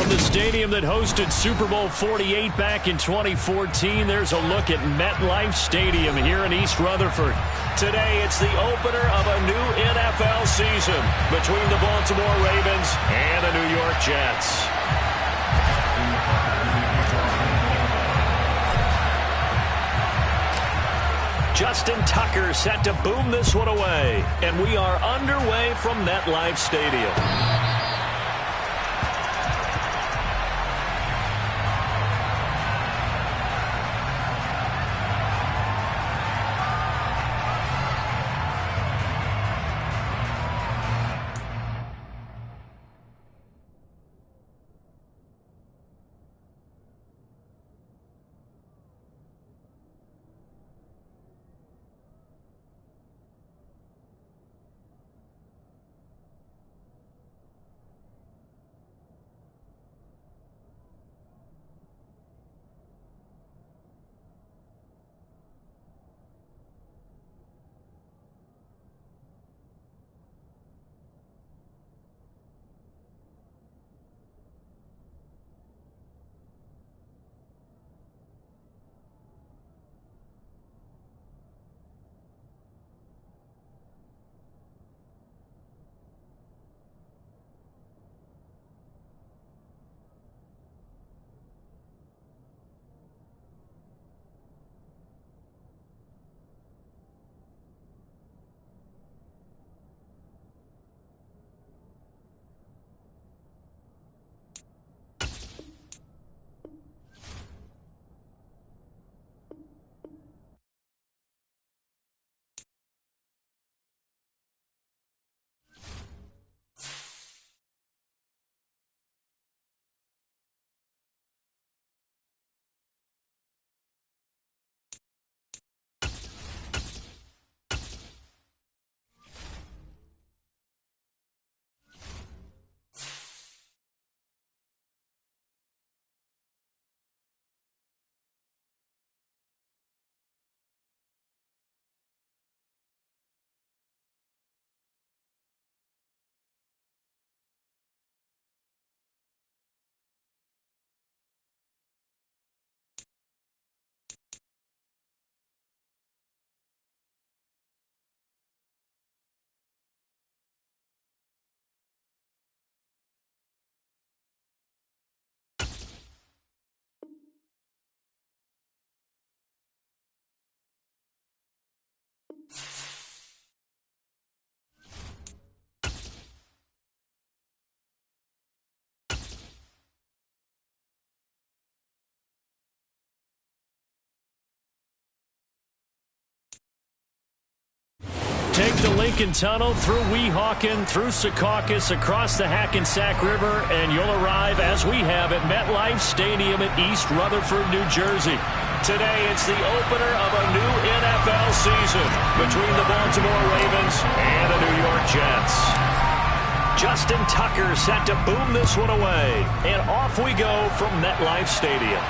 From the stadium that hosted Super Bowl 48 back in 2014, there's a look at MetLife Stadium here in East Rutherford. Today, it's the opener of a new NFL season between the Baltimore Ravens and the New York Jets. Justin Tucker set to boom this one away, and we are underway from MetLife Stadium. Take the Lincoln Tunnel through Weehawken, through Secaucus, across the Hackensack River, and you'll arrive, as we have, at MetLife Stadium in East Rutherford, New Jersey. Today, it's the opener of a new NFL season between the Baltimore Ravens and the New York Jets. Justin Tucker set to boom this one away, and off we go from MetLife Stadium.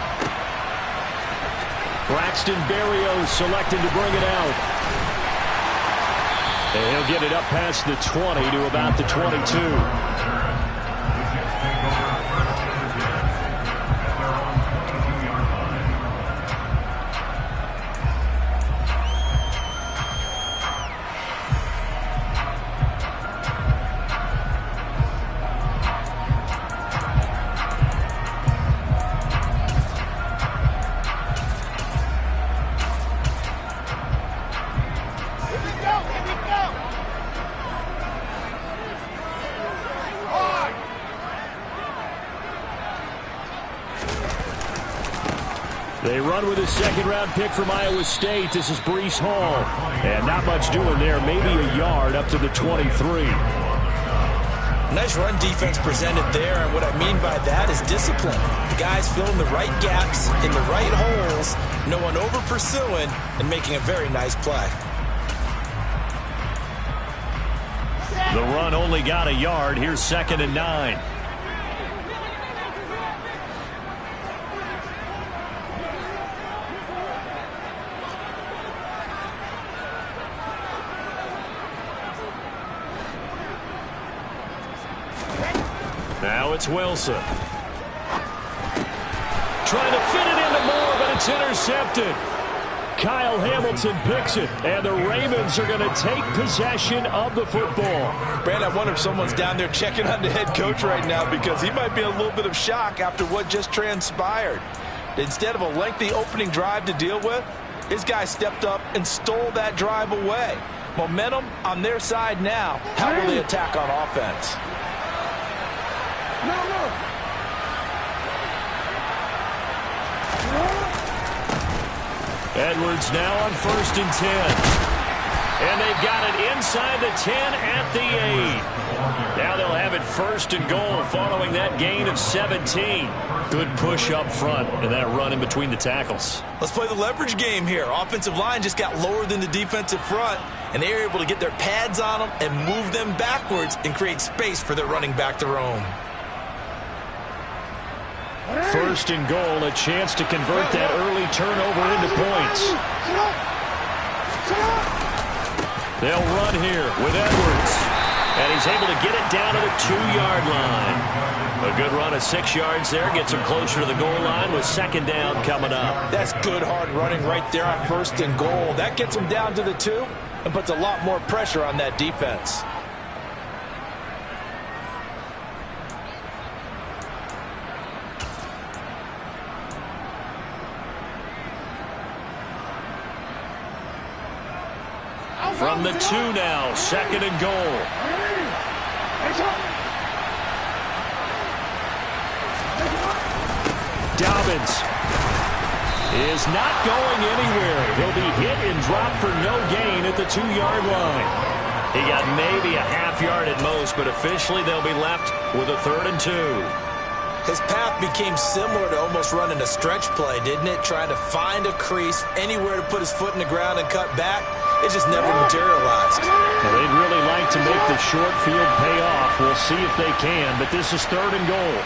Braxton Berrios selected to bring it out. And he'll get it up past the 20 to about the 22. They run with a second-round pick from Iowa State. This is Breece Hall. And not much doing there. Maybe a yard up to the 23. Nice run defense presented there, and what I mean by that is discipline. The guys filling the right gaps in the right holes, no one over-pursuing, and making a very nice play. The run only got a yard. Here's 2nd and 9. Now it's Wilson. trying to fit it into Moore, but it's intercepted. Kyle Hamilton picks it, and the Ravens are going to take possession of the football. Brand, I wonder if someone's down there checking on the head coach right now, because he might be in a little bit of shock after what just transpired. Instead of a lengty opening drive to deal with, his guy stepped up and stole that drive away. Momentum on their side now. How will they attack on offense? Edwards now on 1st and 10. And they've got it inside the 10 at the 8. Now they'll have it 1st and goal following that gain of 17. Good push up front and that run in between the tackles. Let's play the leverage game here. Offensive line just got lower than the defensive front, and they were able to get their pads on them and move them backwards and create space for their running back to roam. 1st and goal, a chance to convert that early turnover into points. They'll run here with Edwards, and he's able to get it down to the 2-yard line. A good run of 6 yards there, gets him closer to the goal line with 2nd down coming up. That's good hard running right there on 1st and goal. That gets him down to the 2 and puts a lot more pressure on that defense. From the 2 now, 2nd and goal. Dobbins is not going anywhere. He'll be hit and dropped for no gain at the 2-yard line. He got maybe a half yard at most, but officially they'll be left with a 3rd and 2. His path became similar to almost running a stretch play, didn't it? Trying to find a crease, anywhere to put his foot in the ground and cut back. It just never materialized. Well, they'd really like to make the short field pay off. We'll see if they can, but this is 3rd and goal.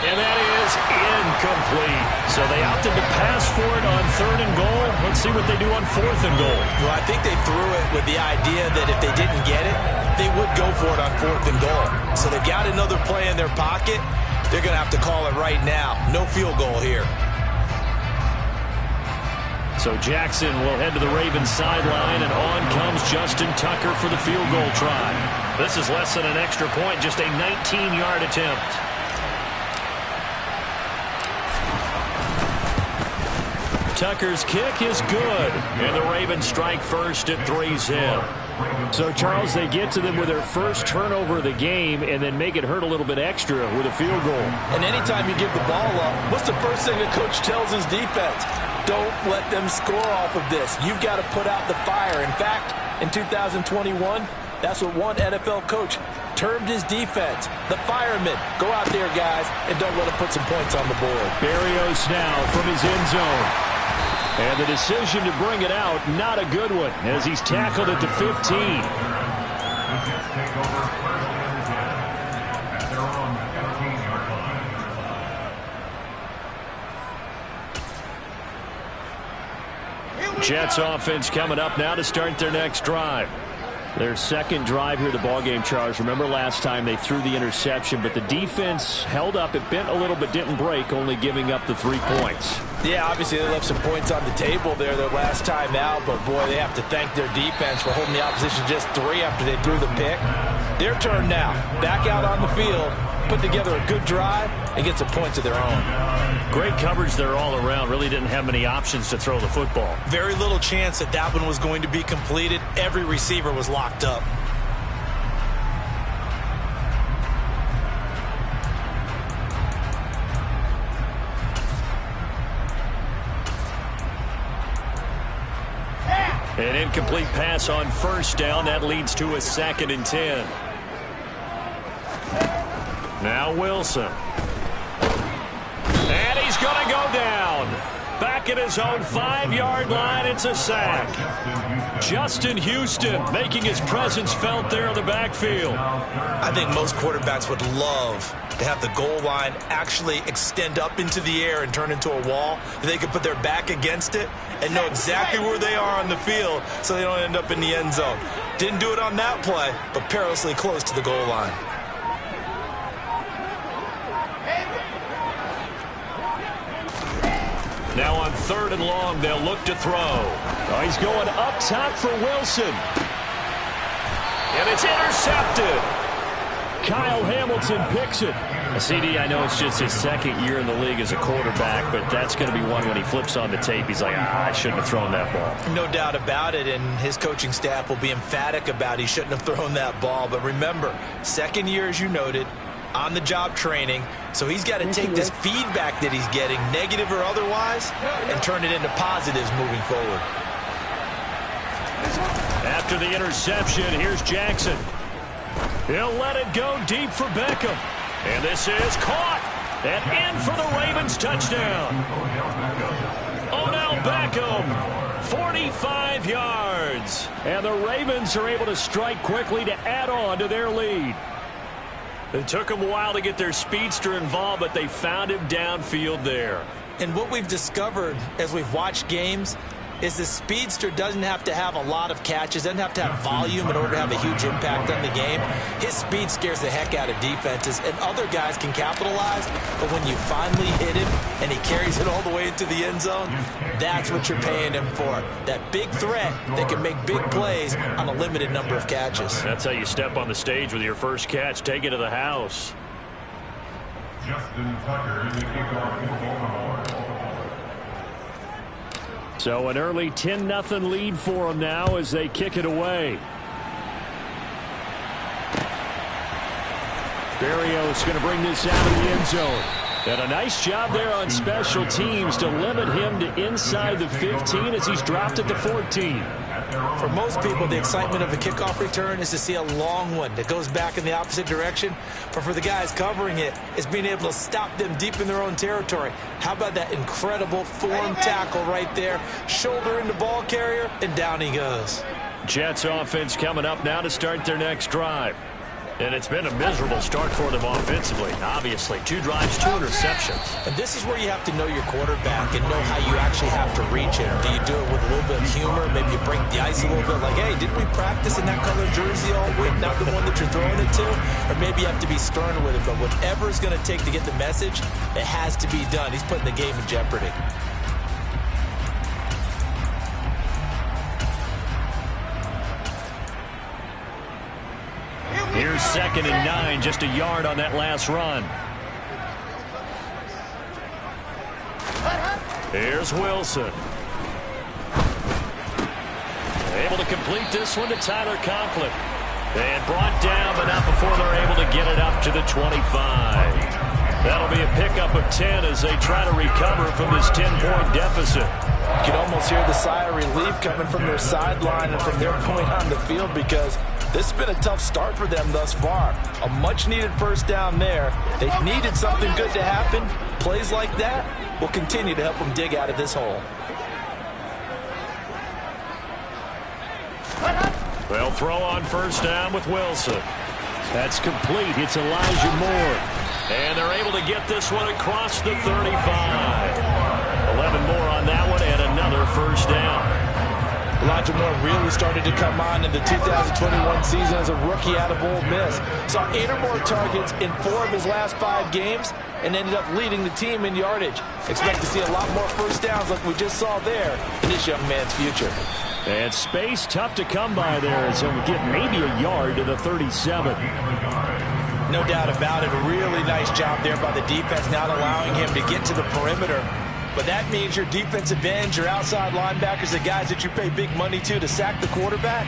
And that is incomplete. So they opted to pass for it on 3rd and goal. Let's see what they do on 4th and goal. Well, I think they threw it with the idea that if they didn't get it, they would go for it on 4th and goal. So they've got another play in their pocket. They're going to have to call it right now. No field goal here. So Jackson will head to the Ravens sideline, and on comes Justin Tucker for the field goal try. This is less than an extra point, just a 19-yard attempt. Tucker's kick is good, and the Ravens strike first at 3-zip. So, Charles, they get to them with their first turnover of the game and then make it hurt a little bit extra with a field goal. And anytime you give the ball up, what's the first thing the coach tells his defense? Don't let them score off of this. You've got to put out the fire. In fact, in 2021, that's what one NFL coach termed his defense. The firemen. Go out there, guys, and don't let them put some points on the board. Berrios now from his end zone. And the decision to bring it out, not a good one, as he's tackled at the 15. Jets offense coming up now to start their next drive. Their 2nd drive here of the ballgame, Charles. Remember last time they threw the interception, but the defense held up. It bent a little but didn't break, only giving up the 3 points. Yeah, obviously they left some points on the table there their last time out, but boy, they have to thank their defense for holding the opposition just 3 after they threw the pick. Their turn now. Back out on the field, put together a good drive, and get some points of their own. Great coverage there all around. Really didn't have many options to throw the football. Very little chance that that one was going to be completed. Every receiver was locked up. An incomplete pass on 1st down. That leads to a 2nd and 10. Now Wilson. And he's going to go down. Back back at his own 5-yard line. It's a sack. Justin Houston making his presence felt there in the backfield. I think most quarterbacks would love to have the goal line actually extend up into the air and turn into a wall. They could put their back against it and know exactly where they are on the field so they don't end up in the end zone. Didn't do it on that play, but perilously close to the goal line. Now on 3rd and long, they'll look to throw. Oh, he's going up top for Wilson. And it's intercepted. Kyle Hamilton picks it. CD, I know it's just his 2nd year in the league as a quarterback, but that's going to be one when he flips on the tape. He's like, I shouldn't have thrown that ball. No doubt about it, and his coaching staff will be emphatic about he shouldn't have thrown that ball. But remember, 2nd year, as you noted, on-the-job training, so he's got to take this feedback that he's getting, negative or otherwise, and turn it into positives moving forward. After the interception, here's Jackson. He'll let it go deep for Beckham. And this is caught. And in for the Ravens touchdown. Odell Beckham, 45 yards. And the Ravens are able to strike quickly to add on to their lead. It took them a while to get their speedster involved, but they found him downfield there. And what we've discovered as we've watched games is the speedster doesn't have to have a lot of catches, doesn't have to have volume in order to have a huge impact on the game. His speed scares the heck out of defenses, and other guys can capitalize, but when you finally hit him and he carries it all the way into the end zone, that's what you're paying him for. That big threat that can make big plays on a limited number of catches. That's how you step on the stage with your first catch. Take it to the house. Justin Tucker in the kickoff. So an early 10-0 lead for them now as they kick it away. Berrios going to bring this out of the end zone. And a nice job there on special teams to limit him to inside the 15 as he's dropped at the 14. For most people, the excitement of a kickoff return is to see a long one that goes back in the opposite direction. But for the guys covering it, it's being able to stop them deep in their own territory. How about that incredible form tackle right there? Shoulder in the ball carrier, and down he goes. Jets offense coming up now to start their next drive. And it's been a miserable start for them offensively. Obviously, 2 drives, 2 interceptions. And this is where you have to know your quarterback and know how you actually have to reach him. Do you do it with a little bit of humor? Maybe you break the ice a little bit like, hey, didn't we practice in that color jersey all week, not the one that you're throwing it to? Or maybe you have to be stern with it. But whatever it's going to take to get the message, it has to be done. He's putting the game in jeopardy. Here's 2nd and 9, just a yard on that last run. Here's Wilson. Able to complete this one to Tyler Conklin. And brought down, but not before they're able to get it up to the 25. That'll be a pickup of 10 as they try to recover from this 10-point deficit. You can almost hear the sigh of relief coming from their sideline and from their point on the field because this has been a tough start for them thus far. A much-needed first down there. They needed something good to happen. Plays like that will continue to help them dig out of this hole. They'll throw on first down with Wilson. That's complete. It's Elijah Moore. And they're able to get this one across the 35. 11 more on that one and another first down. Elijah Moore really started to come on in the 2021 season as a rookie out of Ole Miss. Saw 8 or more targets in 4 of his last 5 games and ended up leading the team in yardage. Expect to see a lot more first downs like we just saw there in this young man's future. And space tough to come by there as he'll get maybe a yard to the 37. No doubt about it. A really nice job there by the defense, not allowing him to get to the perimeter. But that means your defensive ends, your outside linebackers, the guys that you pay big money to sack the quarterback,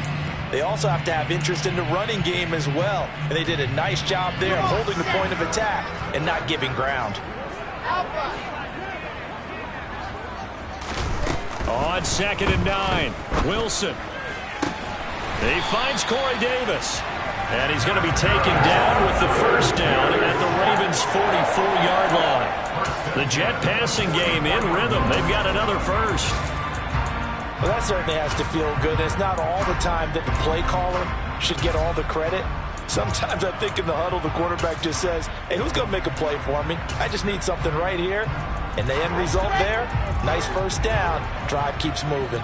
they also have to have interest in the running game as well. And they did a nice job there holding the point of attack and not giving ground. On 2nd and 9, Wilson. He finds Corey Davis. And he's going to be taken down with the first down at the Ravens' 44-yard line. The Jet passing game in rhythm. They've got another first. Well, that certainly has to feel good. It's not all the time that the play caller should get all the credit. Sometimes I think in the huddle, the quarterback just says, hey, who's going to make a play for me? I just need something right here. And the end result there, nice first down. Drive keeps moving.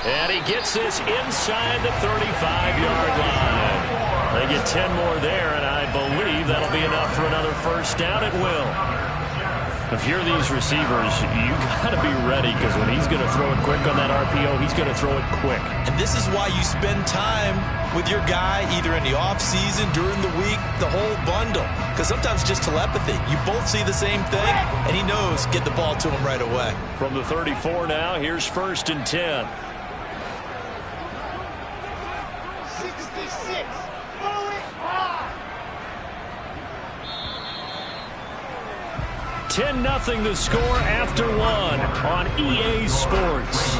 And he gets this inside the 35-yard line. They get 10 more there, and I believe that'll be enough for another first down. It will. If you're these receivers, you got to be ready, because when he's going to throw it quick on that RPO, he's going to throw it quick. And this is why you spend time with your guy either in the offseason, during the week, the whole bundle. Because sometimes just telepathy. You both see the same thing, and he knows get the ball to him right away. From the 34 now, here's 1st and 10. 10-0 the score after one on EA Sports.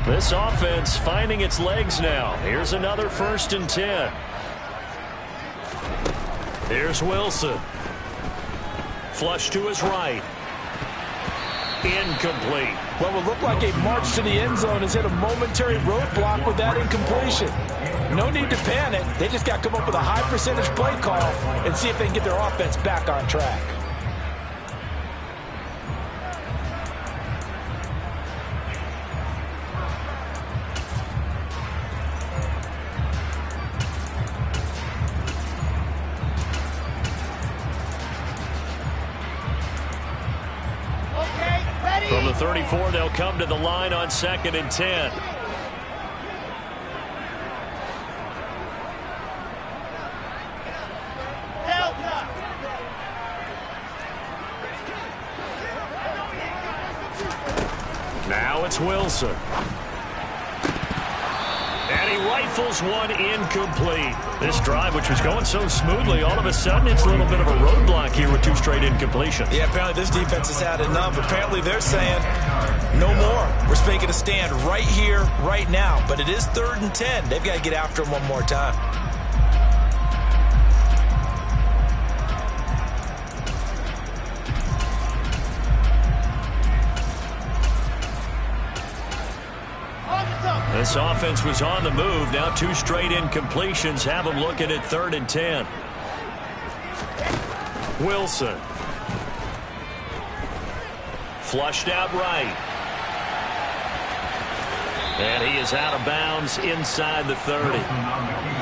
This offense finding its legs now. Here's another 1st and 10. Here's Wilson. Flush to his right. Incomplete. What will look like a march to the end zone has hit a momentary roadblock with that incompletion. No need to panic. They just got to come up with a high percentage play call and see if they can get their offense back on track. From the 34, they'll come to the line on 2nd and 10. Now it's Wilson. And he rifles one incomplete. This drive, which was going so smoothly, all of a sudden it's a little bit of a roadblock here with 2 straight incompletions. Yeah, apparently this defense has had enough. Apparently they're saying, no more. We're making a stand right here, right now. But it is 3rd and 10. They've got to get after him one more time. This offense was on the move. Now 2 straight incompletions have them looking at 3rd and 10. Wilson. Flushed out right. And he is out of bounds inside the 30.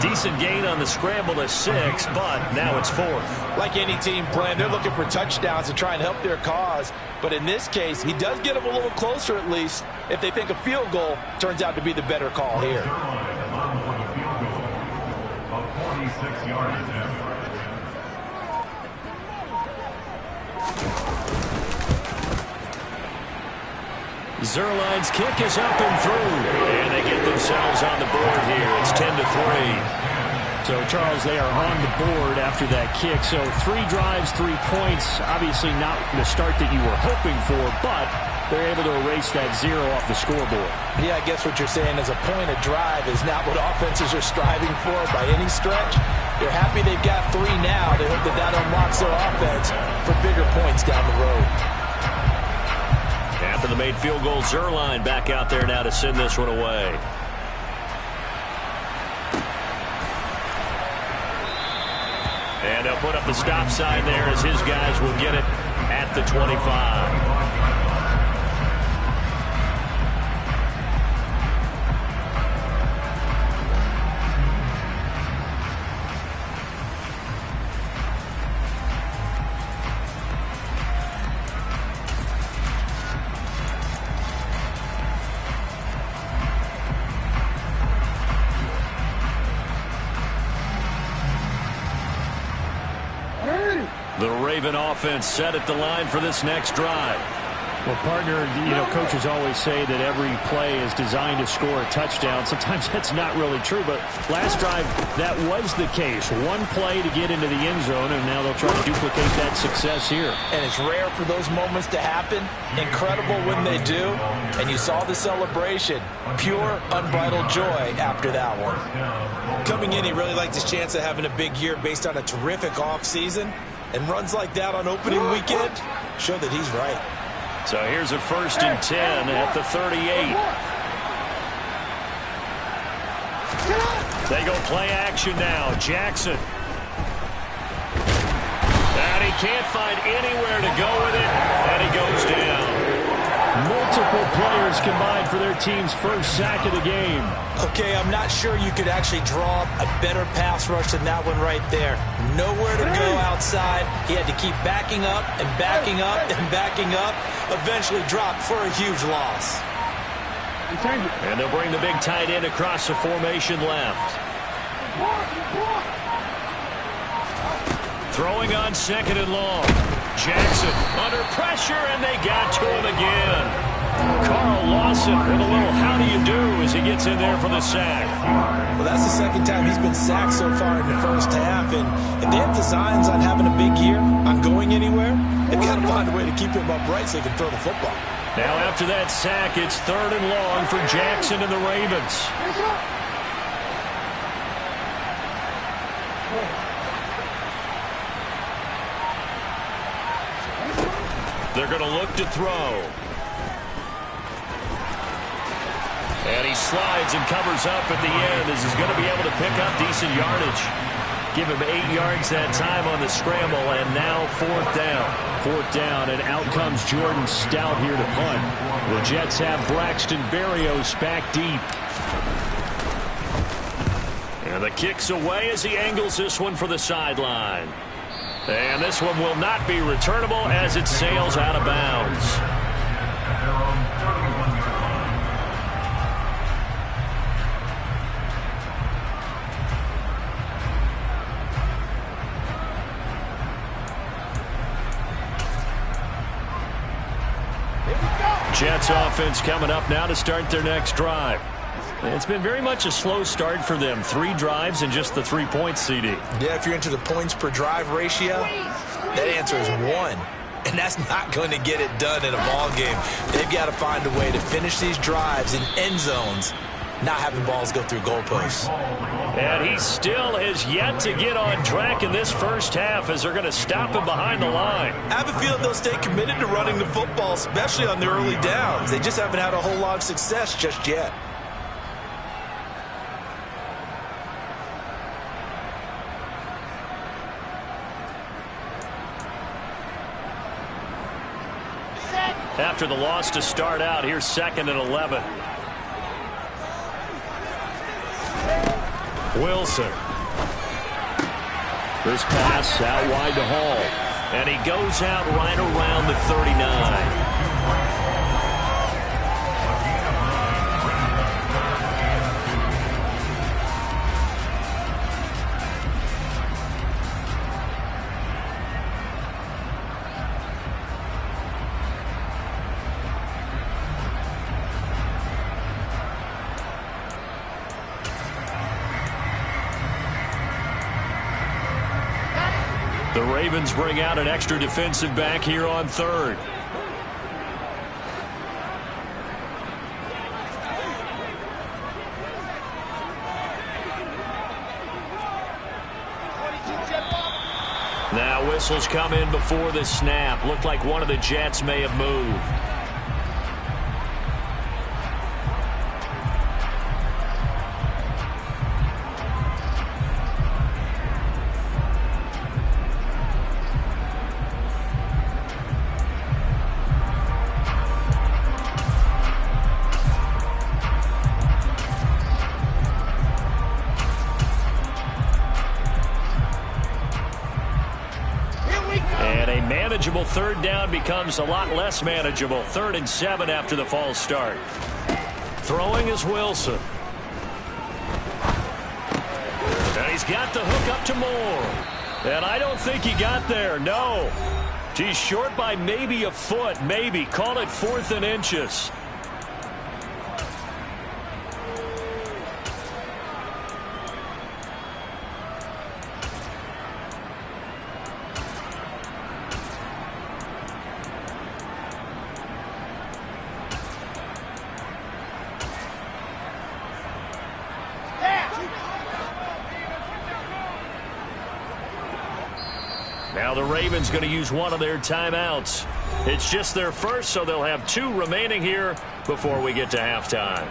Decent gain on the scramble to 6, but now it's 4th. Like any team plan, they're looking for touchdowns to try and help their cause. But in this case, he does get them a little closer at least if they think a field goal turns out to be the better call here. Zuerlein's kick is up and through. And they get themselves on the board here. It's 10-3. So, Charles, they are on the board after that kick. So 3 drives, 3 points. Obviously not the start that you were hoping for, but they're able to erase that 0 off the scoreboard. Yeah, I guess what you're saying is a point a drive is not what offenses are striving for by any stretch. They're happy they've got 3 now. They hope that that unlocks their offense for bigger points down the road. After the made field goal, Zuerlein back out there now to send this one away. And they'll put up the stop sign there as his guys will get it at the 25. Raven offense set at the line for this next drive. Well, partner, coaches always say that every play is designed to score a touchdown. Sometimes that's not really true, but last drive, that was the case. One play to get into the end zone, and now they'll try to duplicate that success here. And it's rare for those moments to happen. Incredible when they do. And you saw the celebration. Pure, unbridled joy after that one. Coming in, he really liked his chance of having a big year based on a terrific offseason. And runs like that on opening weekend show that he's right. So here's a 1st and 10 at the 38. They go play action now. Jackson. And he can't find anywhere to go with it, and he goes down. Multiple players combined for their team's first sack of the game. Okay, I'm not sure you could actually draw a better pass rush than that one right there. Nowhere to go outside. He had to keep backing up and backing up and backing up. Eventually dropped for a huge loss. And they'll bring the big tight end across the formation left. Throwing on 2nd and long. Jackson under pressure, and they got to him again. Carl Lawson with a little how do you do as he gets in there for the sack. Well, that's the 2nd time he's been sacked so far in the first half, and if they have designs on having a big year, on going anywhere, they've got to find a way to keep him upright so he can throw the football. Now after that sack, it's 3rd and long for Jackson and the Ravens. They're going to look to throw. And he slides and covers up at the end as he's going to be able to pick up decent yardage. Give him 8 yards that time on the scramble, and now 4th down. 4th down, and out comes Jordan Stout here to punt. The Jets have Braxton Berrios back deep. And the kick's away as he angles this one for the sideline. And this one will not be returnable as it sails out of bounds. Jets offense coming up now to start their next drive. It's been very much a slow start for them. 3 drives and just the 3 points, CD. Yeah, if you're into the points per drive ratio, that answer is 1. And that's not going to get it done in a ball game. They've got to find a way to finish these drives in end zones, not having balls go through goalposts. And he still has yet to get on track in this first half as they're going to stop him behind the line. I have a feeling they'll stay committed to running the football, especially on the early downs. They just haven't had a whole lot of success just yet. After the loss to start out, here's 2nd and 11. Wilson. This pass out wide to Hall. And he goes out right around the 39. The Ravens bring out an extra defensive back here on 3rd. Now whistles come in before the snap. Looked like one of the Jets may have moved. Manageable 3rd down becomes a lot less manageable. 3rd and 7 after the false start. Throwing is Wilson. And he's got the hook up to Moore. And I don't think he got there, no. He's short by maybe a foot, maybe. Call it 4th and inches. Now the Ravens going to use one of their timeouts. It's just their first, so they'll have 2 remaining here before we get to halftime.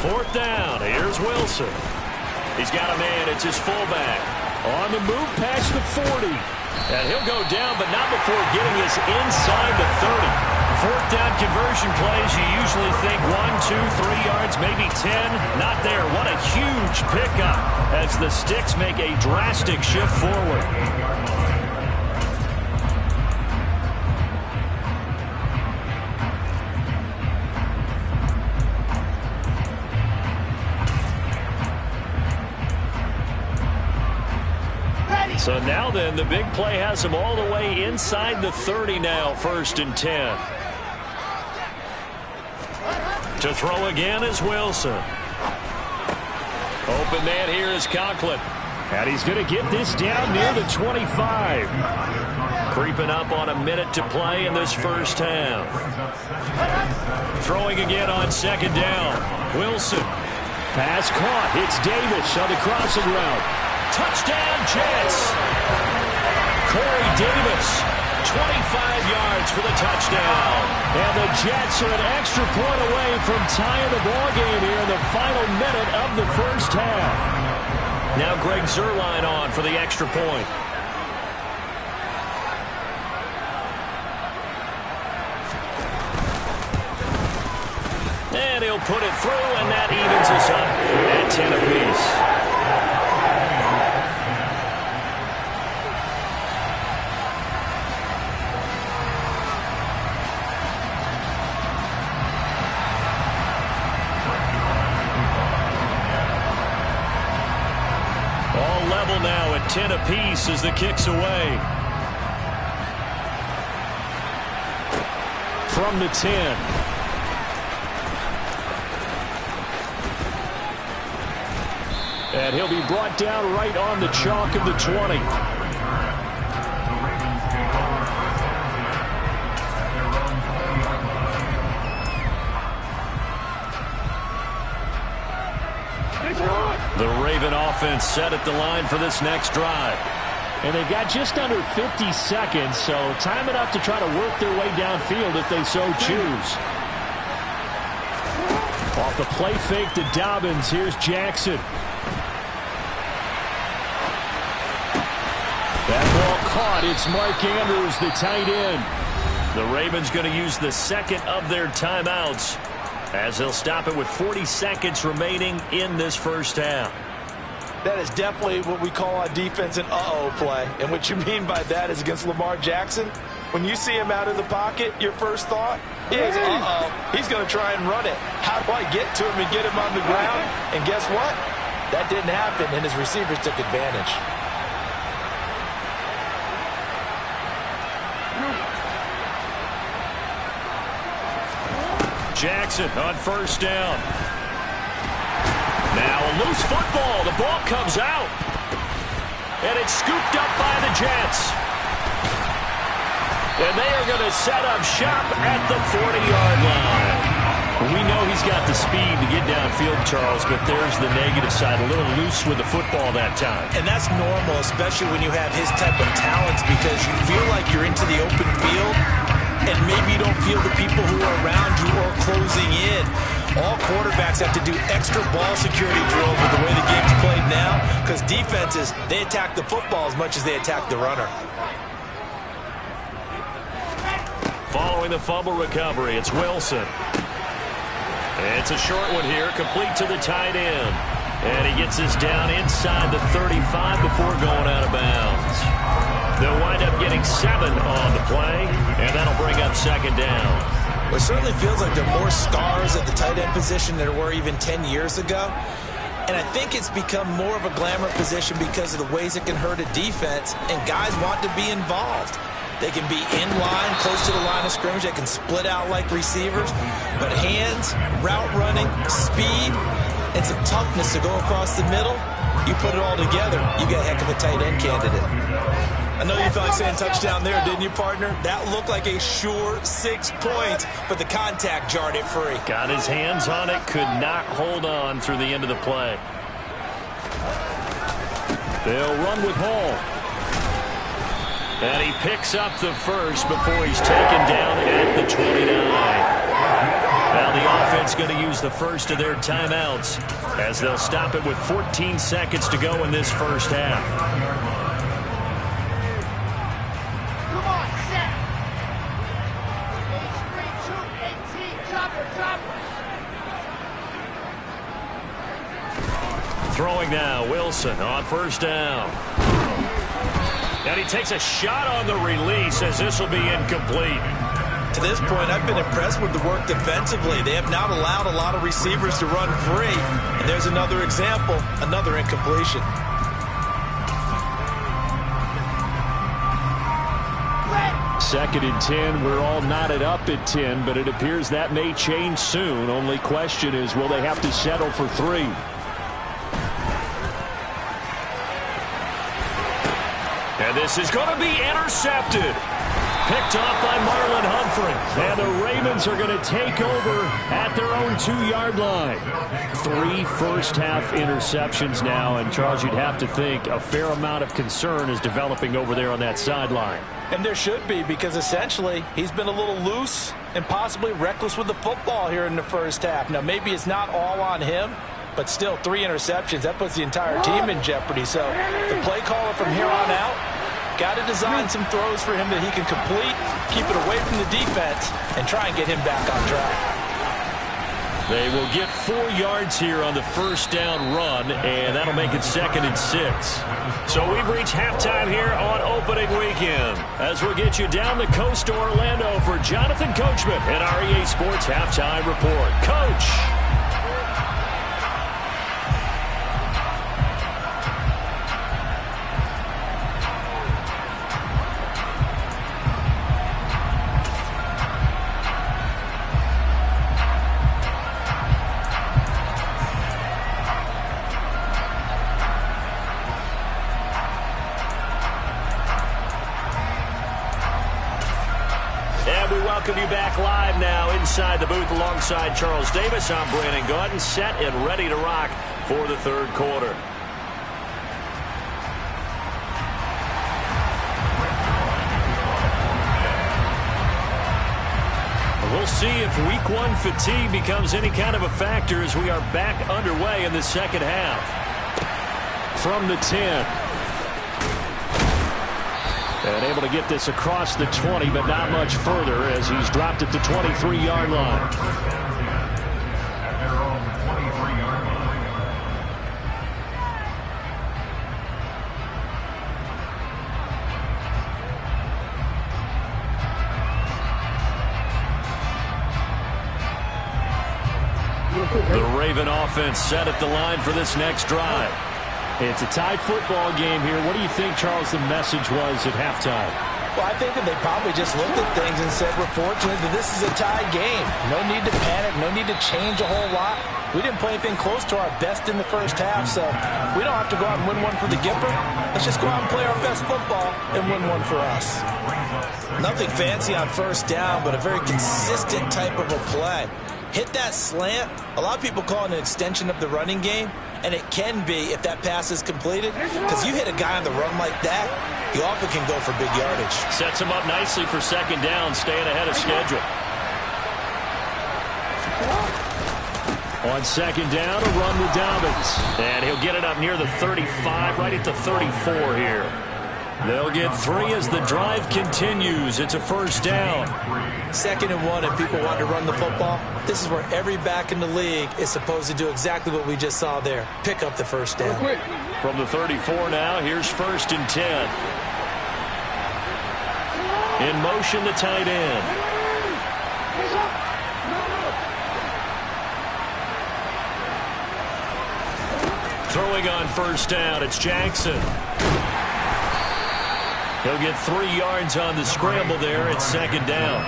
Fourth down. Here's Wilson. He's got a man. It's his fullback. On the move past the 40. And he'll go down, but not before getting us inside the 30. Fourth down conversion plays, you usually think 1, 2, 3 yards, maybe 10. Not there. What a huge pickup as the Sticks make a drastic shift forward. So now then, the big play has him all the way inside the 30 now, 1st and 10. To throw again is Wilson. Open man here is Conklin. And he's going to get this down near the 25. Creeping up on a minute to play in this first half. Throwing again on 2nd down. Wilson. Pass caught. Hits Davis on the crossing route. Touchdown, Jets. Corey Davis, 25 yards for the touchdown. And the Jets are an extra point away from tying the ball game here in the final minute of the first half. Now Greg Zuerlein on for the extra point. And he'll put it through, and that evens us up at 10 apiece. Now at 10 apiece as the kick's away. From the 10. And he'll be brought down right on the chalk of the 20. The Raven offense set at the line for this next drive. And they've got just under 50 seconds, so time enough to try to work their way downfield if they so choose. Off the play fake to Dobbins, here's Jackson. That ball caught. It's Mark Andrews, the tight end. The Ravens going to use the second of their timeouts, as they'll stop it with 40 seconds remaining in this first half. That is definitely what we call on defense an uh-oh play. And what you mean by that is against Lamar Jackson, when you see him out of the pocket, your first thought is, uh-oh, he's going to try and run it. How do I get to him and get him on the ground? And guess what? That didn't happen, and his receivers took advantage. Jackson on first down. Now a loose football. The ball comes out. And it's scooped up by the Jets. And they are going to set up shop at the 40-yard line. We know he's got the speed to get downfield, Charles, but there's the negative side. A little loose with the football that time. And that's normal, especially when you have his type of talents, because you feel like you're into the open field, and maybe you don't feel the people who are around you or closing in. All quarterbacks have to do extra ball security drills with the way the game's played now, because defenses, they attack the football as much as they attack the runner. Following the fumble recovery, it's Wilson. It's a short one here, complete to the tight end. And he gets this down inside the 35 before going out of bounds. They'll wind up getting 7 on the play, and that'll bring up second down. Well, it certainly feels like there are more stars at the tight end position than there were even 10 years ago. And I think it's become more of a glamour position because of the ways it can hurt a defense, and guys want to be involved. They can be in line, close to the line of scrimmage. They can split out like receivers. But hands, route running, speed, and some toughness to go across the middle, you put it all together, you get a heck of a tight end candidate. I know you felt like saying touchdown there, didn't you, partner? That looked like a sure 6 points, but the contact jarred it free. Got his hands on it, could not hold on through the end of the play. They'll run with Hall. And he picks up the first before he's taken down at the 29. Now the offense going to use the first of their timeouts as they'll stop it with 14 seconds to go in this first half. Come on, set. 8-3-2-18, chopper. Throwing now, Wilson on first down. And he takes a shot on the release as this will be incomplete. To this point, I've been impressed with the work defensively. They have not allowed a lot of receivers to run free. And there's another example, another incompletion. Second and 10. We're all knotted up at 10, but it appears that may change soon. Only question is, will they have to settle for 3? And this is going to be intercepted. Picked off by Marlon Humphrey. And the Ravens are going to take over at their own 2-yard line. 3 first-half interceptions now. And, Charles, you'd have to think a fair amount of concern is developing over there on that sideline. And there should be, because essentially he's been a little loose and possibly reckless with the football here in the first half. Now, maybe it's not all on him, but still 3 interceptions. That puts the entire team in jeopardy. So the play caller from here on out got to design some throws for him that he can complete, keep it away from the defense, and try and get him back on track. They will get 4 yards here on the first down run, and that'll make it second and 6. So we've reached halftime here on opening weekend as we'll get you down the coast to Orlando for Jonathan Coachman at our EA Sports Halftime Report. Coach! Welcome you back live now inside the booth alongside Charles Davis. I'm Brandon Gaudin, set and ready to rock for the third quarter. We'll see if week 1 fatigue becomes any kind of a factor as we are back underway in the second half. From the 10. And able to get this across the 20, but not much further as he's dropped at the 23-yard line. At their own 23-yard line. The Raven offense set at the line for this next drive. It's a tie football game here. What do you think, Charles, the message was at halftime? Well, I think that they probably just looked at things and said, we're fortunate that this is a tie game. No need to panic, no need to change a whole lot. We didn't play anything close to our best in the first half, so we don't have to go out and win one for the Gipper. Let's just go out and play our best football and win one for us. Nothing fancy on first down, but a very consistent type of a play. hit that slant. A lot of people call it an extension of the running game, and it can be if that pass is completed, because you hit a guy on the run like that, you often can go for big yardage. Sets him up nicely for second down, staying ahead of schedule. On second down, a run to Dobbins. And he'll get it up near the 35, right at the 34 here. They'll get 3 as the drive continues. It's a first down. 2nd and 1, and people want to run the football. This is where every back in the league is supposed to do exactly what we just saw there. Pick up the first down. From the 34 now, here's 1st and 10. In motion, the tight end. Throwing on first down, it's Jackson. He'll get 3 yards on the scramble there at second down.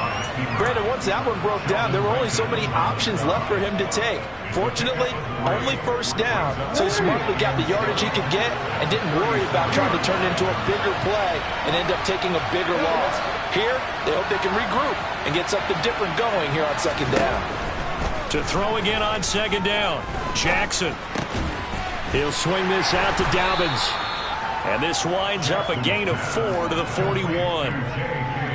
Brandon, once that one broke down, there were only so many options left for him to take. Fortunately, only first down, so he smartly got the yardage he could get and didn't worry about trying to turn it into a bigger play and end up taking a bigger loss. Here, they hope they can regroup and get something different going here on second down. To throw again on second down, Jackson. He'll swing this out to Dobbins. And this winds up a gain of 4 to the 41.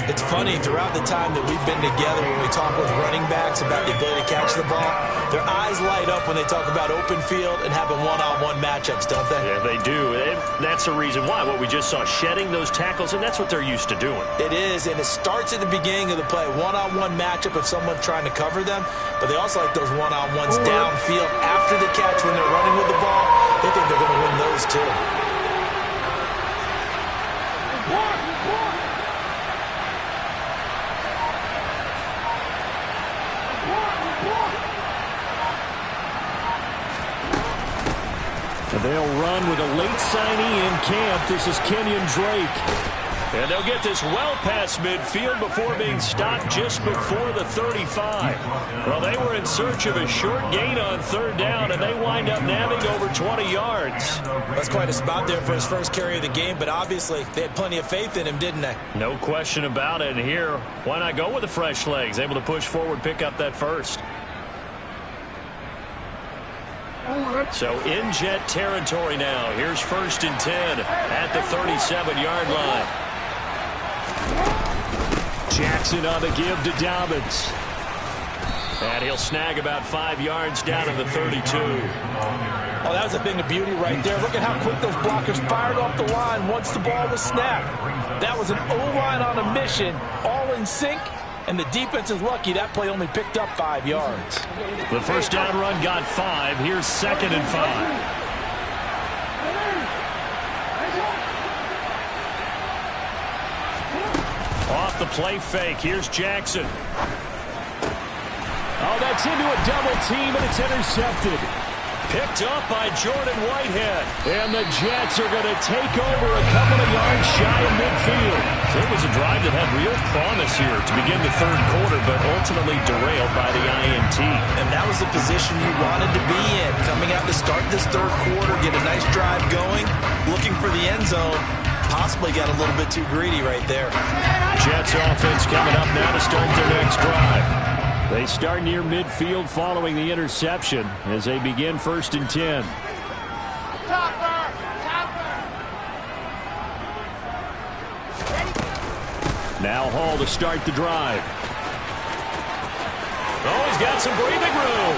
It's funny, throughout the time that we've been together when we talk with running backs about the ability to catch the ball, their eyes light up when they talk about open field and having one-on-one matchups, don't they? Yeah, they do. And that's the reason why. What we just saw, shedding those tackles, and that's what they're used to doing. It is, and it starts at the beginning of the play. One-on-one matchup if someone's trying to cover them, but they also like those one-on-ones downfield after the catch when they're running with the ball. They think they're going to win those too. They'll run with a late signee in camp. This is Kenyon Drake. And they'll get this well past midfield before being stopped just before the 35. Well, they were in search of a short gain on third down, and they wind up nabbing over 20 yards. That's quite a spot there for his first carry of the game, but obviously they had plenty of faith in him, didn't they? No question about it. And here, why not go with the fresh legs? Able to push forward, pick up that first. So in Jet territory now. Here's 1st and 10 at the 37-yard line. Jackson on the give to Dobbins. And he'll snag about 5 yards down to the 32. Oh, that was a thing of beauty right there. Look at how quick those blockers fired off the line once the ball was snapped. That was an O-line on a mission, all in sync. And the defense is lucky that play only picked up 5 yards. The first down run got 5. Here's 2nd and 5. Off the play fake. Here's Jackson. Oh, that's into a double team, and it's intercepted. Picked up by Jordan Whitehead. And the Jets are going to take over a couple of yards shy of midfield. It was a drive that had real promise here to begin the third quarter, but ultimately derailed by the INT. And that was the position you wanted to be in. Coming out to start this third quarter, get a nice drive going, looking for the end zone. Possibly got a little bit too greedy right there. Jets offense coming up now to start their next drive. They start near midfield following the interception as they begin 1st and 10. Now Hall to start the drive. Oh, he's got some breathing room.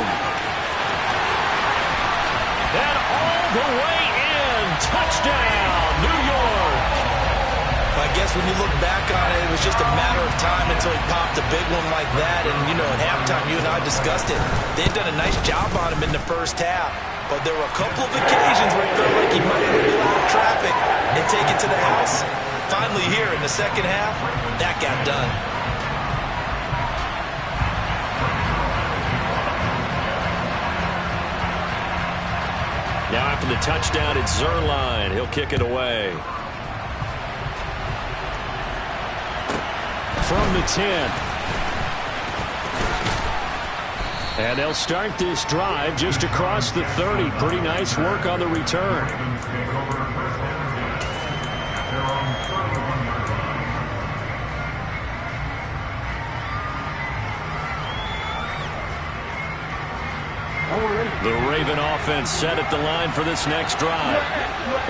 And all the way in. Touchdown, New York. I guess when you look back on it, it was just a matter of time until he popped a big one like that. And, you know, at halftime, you and I discussed it. They'd done a nice job on him in the first half. But there were a couple of occasions where it felt like he might wiggle out of traffic and take it to the house. Finally here in the second half, that got done. Now after the touchdown, it's Zuerlein. He'll kick it away. From the 10. And they'll start this drive just across the 30. Pretty nice work on the return. The Raven offense set at the line for this next drive.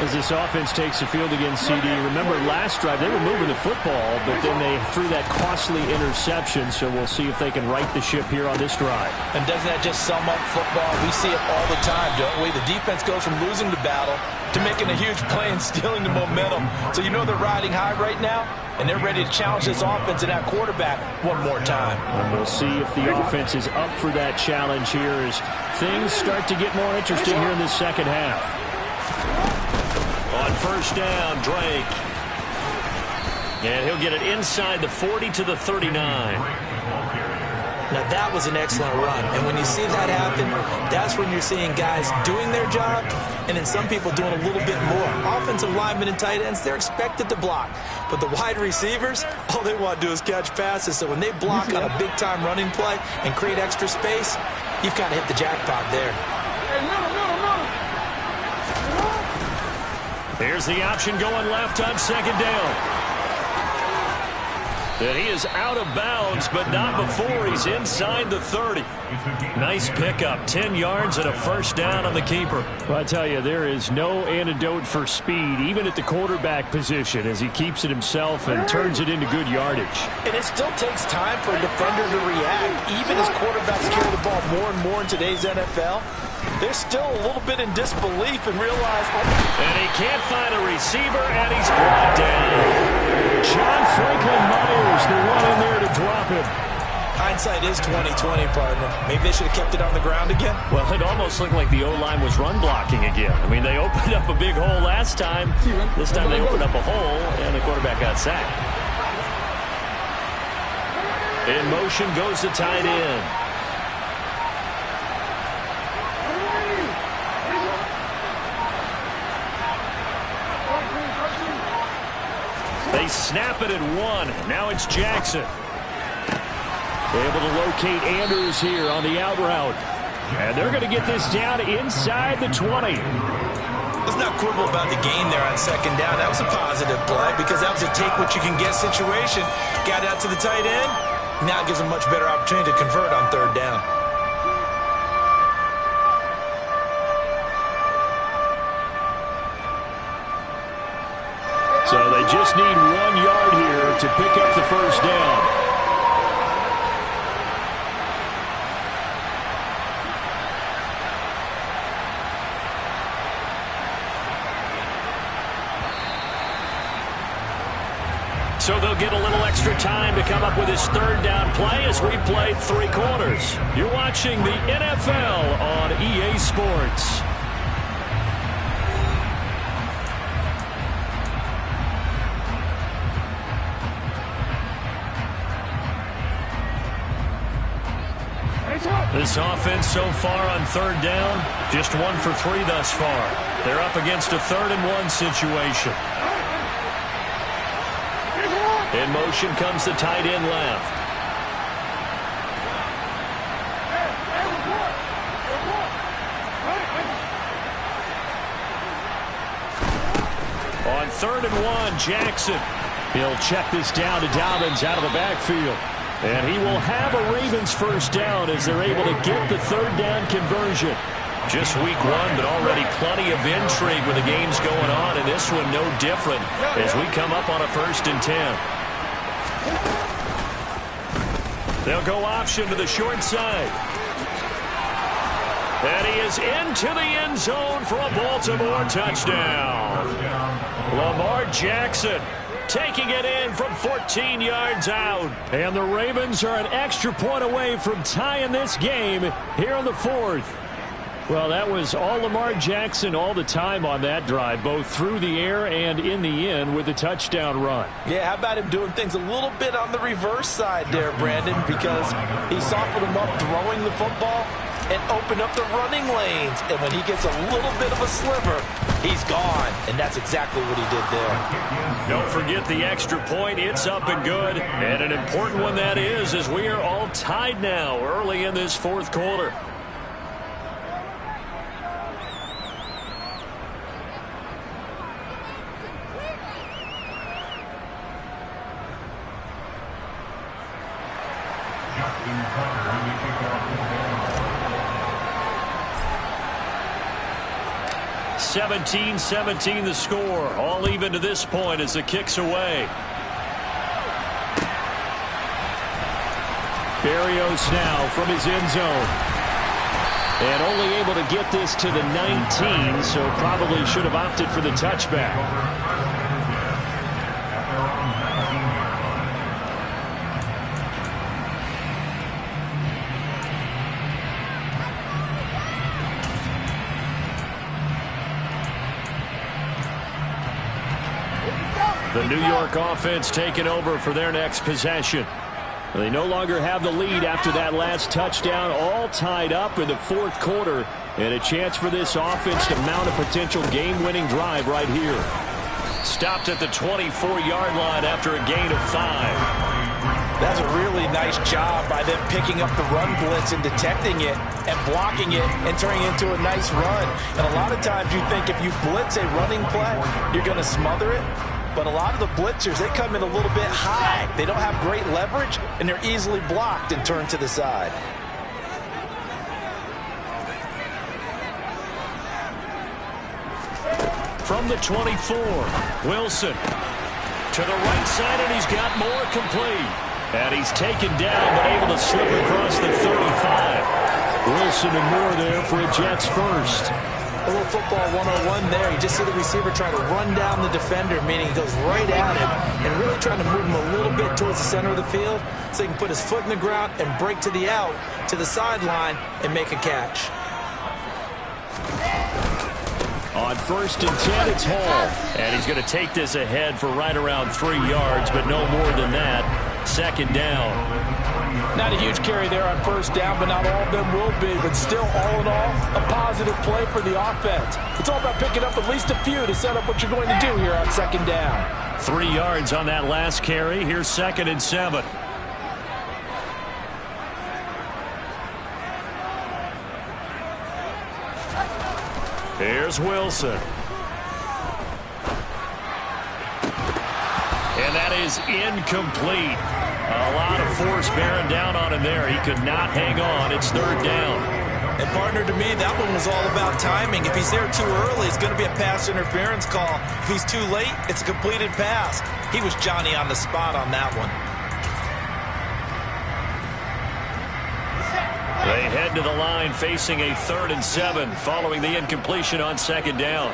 As this offense takes the field against CD, remember last drive they were moving the football, but then they threw that costly interception, so we'll see if they can right the ship here on this drive. And doesn't that just sum up football? We see it all the time, don't we? The defense goes from losing the battle to making a huge play and stealing the momentum. So you know they're riding high right now, and they're ready to challenge this offense and that quarterback one more time. And we'll see if the offense is up for that challenge here as things start to get more interesting here in the second half. On first down, Drake. And he'll get it inside the 40 to the 39. Now, that was an excellent run. And when you see that happen, that's when you're seeing guys doing their job and then some people doing a little bit more. Offensive linemen and tight ends, they're expected to block. But the wide receivers, all they want to do is catch passes. So when they block on a big-time running play and create extra space, you've kind of hit the jackpot there. Here's the option going left on second down. And he is out of bounds, but not before he's inside the 30. Nice pickup, 10 yards and a first down on the keeper. Well, I tell you, there is no antidote for speed, even at the quarterback position, as he keeps it himself and turns it into good yardage. And it still takes time for a defender to react. Even as quarterbacks carry the ball more and more in today's NFL, they're still a little bit in disbelief and realize... And he can't find a receiver, and he's brought down. John Franklin Myers, the one in there to drop him. Hindsight is 20/20, partner. Maybe they should have kept it on the ground again. Well, it almost looked like the O-line was run blocking again. I mean, they opened up a big hole last time. This time they opened up a hole, and the quarterback got sacked. In motion goes the tight end. They snap it at one. Now it's Jackson. Able to locate Andrews here on the out route. And they're going to get this down inside the 20. Let's not quibble about the gain there on second down. That was a positive play because that was a take-what-you-can-get situation. Got out to the tight end. Now it gives them a much better opportunity to convert on third down. So they just need 1 yard here to pick up the first down. So they'll get a little extra time to come up with his third down play as we played 3 quarters. You're watching the NFL on EA Sports. This offense so far on third down, just 1 for 3 thus far. They're up against a 3rd and 1 situation. In motion comes the tight end left. On 3rd and 1, Jackson. He'll check this down to Dobbins out of the backfield. And he will have a Ravens first down as they're able to get the third down conversion. Just week 1, but already plenty of intrigue with the games going on, and this one no different as we come up on a 1st and 10. They'll go option to the short side. And he is into the end zone for a Baltimore touchdown. Lamar Jackson taking it in from 14 yards out. And the Ravens are an extra point away from tying this game here in the 4th. Well, that was all Lamar Jackson all the time on that drive, both through the air and in the end with a touchdown run. Yeah, how about him doing things a little bit on the reverse side there, Brandon, because he softened him up throwing the football and opened up the running lanes. And when he gets a little bit of a sliver, he's gone. And that's exactly what he did there. Don't forget the extra point. It's up and good. And an important one that is, as we are all tied now early in this 4th quarter. 17-17 the score. All even to this point as the kick's away. Berrios now from his end zone. And only able to get this to the 19, so probably should have opted for the touchback. The New York offense taking over for their next possession. They no longer have the lead after that last touchdown, all tied up in the fourth quarter, and a chance for this offense to mount a potential game-winning drive right here. Stopped at the 24-yard line after a gain of 5. That's a really nice job by them picking up the run blitz and detecting it and blocking it and turning it into a nice run. And a lot of times you think if you blitz a running play, you're going to smother it. But a lot of the blitzers, they come in a little bit high. They don't have great leverage, and they're easily blocked and turned to the side. From the 24, Wilson to the right side, and he's got more complete. And he's taken down, but able to slip across the 35. Wilson and more there for a Jets first. A little football 101 there. You just see the receiver trying to run down the defender, meaning he goes right at him and really trying to move him a little bit towards the center of the field so he can put his foot in the ground and break to the out, to the sideline, and make a catch. On 1st and 10, it's Hall. And he's going to take this ahead for right around 3 yards, but no more than that. 2nd down. Not a huge carry there on 1st down, but not all of them will be. But still, all in all, a positive play for the offense. It's all about picking up at least a few to set up what you're going to do here on 2nd down. 3 yards on that last carry. Here's 2nd and 7. Here's Wilson. And that is incomplete. A lot of force bearing down on him there. He could not hang on. It's 3rd down. And, partner, to me, that one was all about timing. If he's there too early, it's going to be a pass interference call. If he's too late, it's a completed pass. He was Johnny on the spot on that one. They head to the line facing a 3rd and 7 following the incompletion on 2nd down.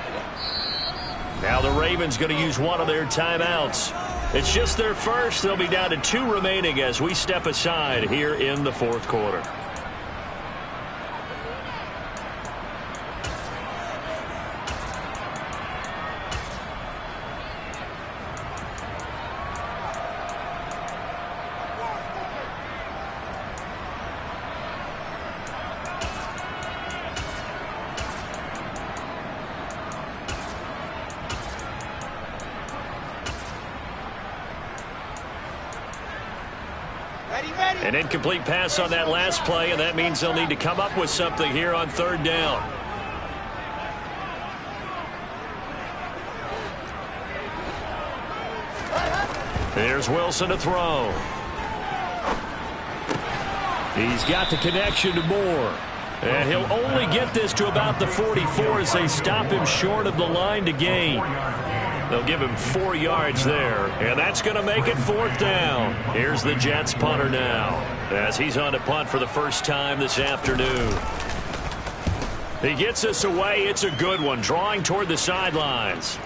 Now the Ravens going to use one of their timeouts. It's just their first. They'll be down to 2 remaining as we step aside here in the 4th quarter. An incomplete pass on that last play, and that means they'll need to come up with something here on 3rd down. Here's Wilson to throw. He's got the connection to Moore. And he'll only get this to about the 44 as they stop him short of the line to gain. They'll give him 4 yards there, and that's going to make it 4th down. Here's the Jets punter now as he's on to punt for the first time this afternoon. He gets us away. It's a good one, drawing toward the sidelines.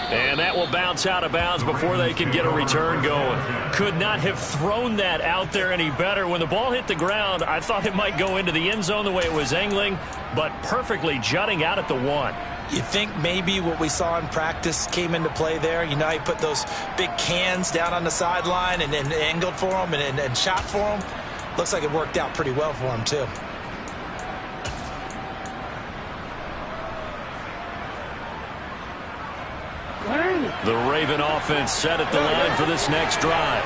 And that will bounce out of bounds before they can get a return going. Could not have thrown that out there any better. When the ball hit the ground, I thought it might go into the end zone the way it was angling, but perfectly jutting out at the 1. You think maybe what we saw in practice came into play there? You know, he put those big cans down on the sideline and angled for them and shot for them. Looks like it worked out pretty well for him, too. The Raven offense set at the line for this next drive.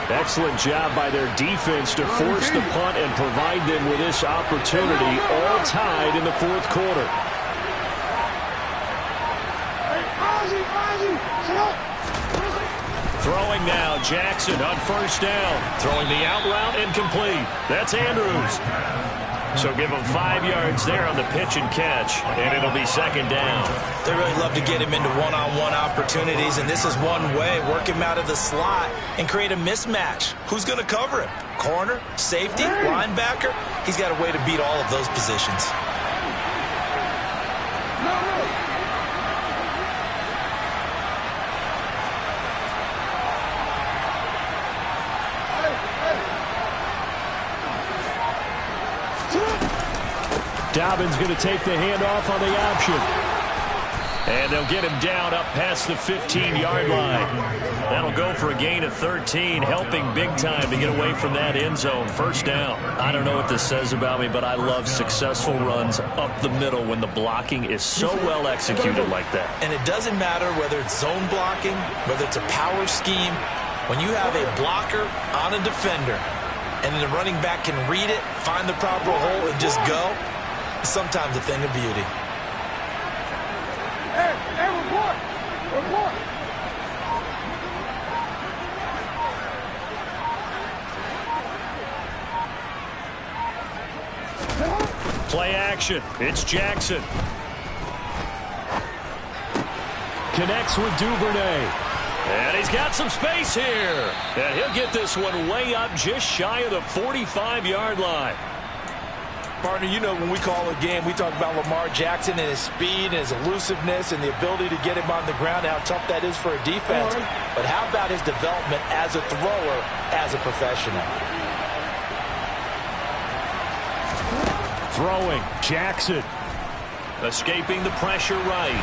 Excellent job by their defense to force the punt and provide them with this opportunity, all tied in the 4th quarter. Throwing now, Jackson on 1st down. Throwing the out route, incomplete. That's Andrews. So give him 5 yards there on the pitch and catch, and it'll be second down. They really love to get him into one-on-one opportunities, and this is one way. Work him out of the slot and create a mismatch. Who's going to cover him? Corner, safety, linebacker? He's got a way to beat all of those positions. Dobbins going to take the handoff on the option. And they'll get him down up past the 15-yard line. That'll go for a gain of 13, helping big time to get away from that end zone. First down. I don't know what this says about me, but I love successful runs up the middle when the blocking is so well executed like that. And it doesn't matter whether it's zone blocking, whether it's a power scheme. When you have a blocker on a defender and then the running back can read it, find the proper hole, and just go, it's sometimes a thing of beauty. Hey, report! Report! Play action. It's Jackson. Connects with Duvernay. And he's got some space here. And he'll get this one way up just shy of the 45-yard line. Partner, you know when we call a game, we talk about Lamar Jackson and his speed and his elusiveness and the ability to get him on the ground, how tough that is for a defense. But how about his development as a thrower, as a professional? Throwing, Jackson. Escaping the pressure right.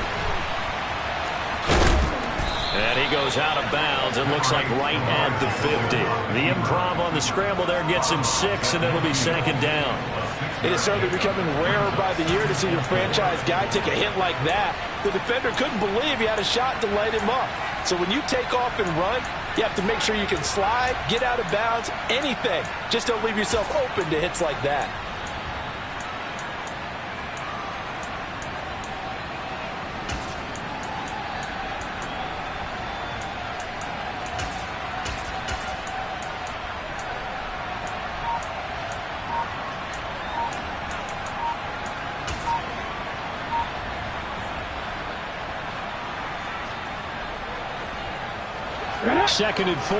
And he goes out of bounds. It looks like right at the 50. The improv on the scramble there gets him 6, and it'll be second down. It is certainly becoming rarer by the year to see your franchise guy take a hit like that. The defender couldn't believe he had a shot to light him up. So when you take off and run, you have to make sure you can slide, get out of bounds, anything. Just don't leave yourself open to hits like that. Second and 4.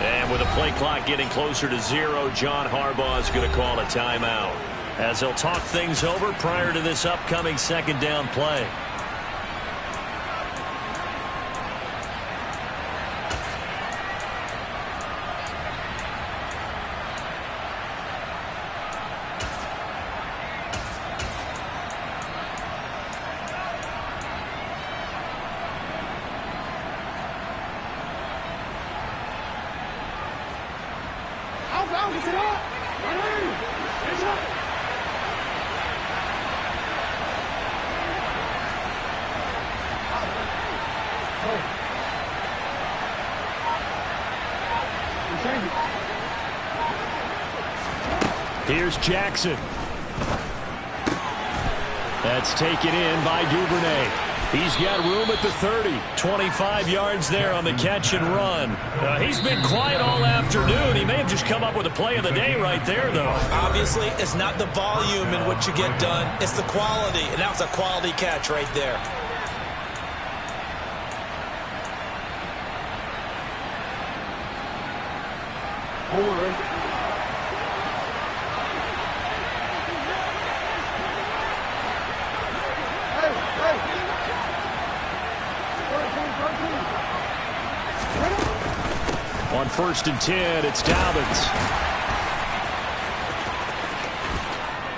And with the play clock getting closer to 0, John Harbaugh is going to call a timeout, as they'll talk things over prior to this upcoming second down play. Here's Jackson. That's taken in by Duvernay. He's got room at the 30. 25 yards there on the catch and run. He's been quiet all afternoon. He may have just come up with a play of the day right there, though. Obviously, it's not the volume in what you get done. It's the quality, and that was a quality catch right there. On 1st and 10, it's Dobbins.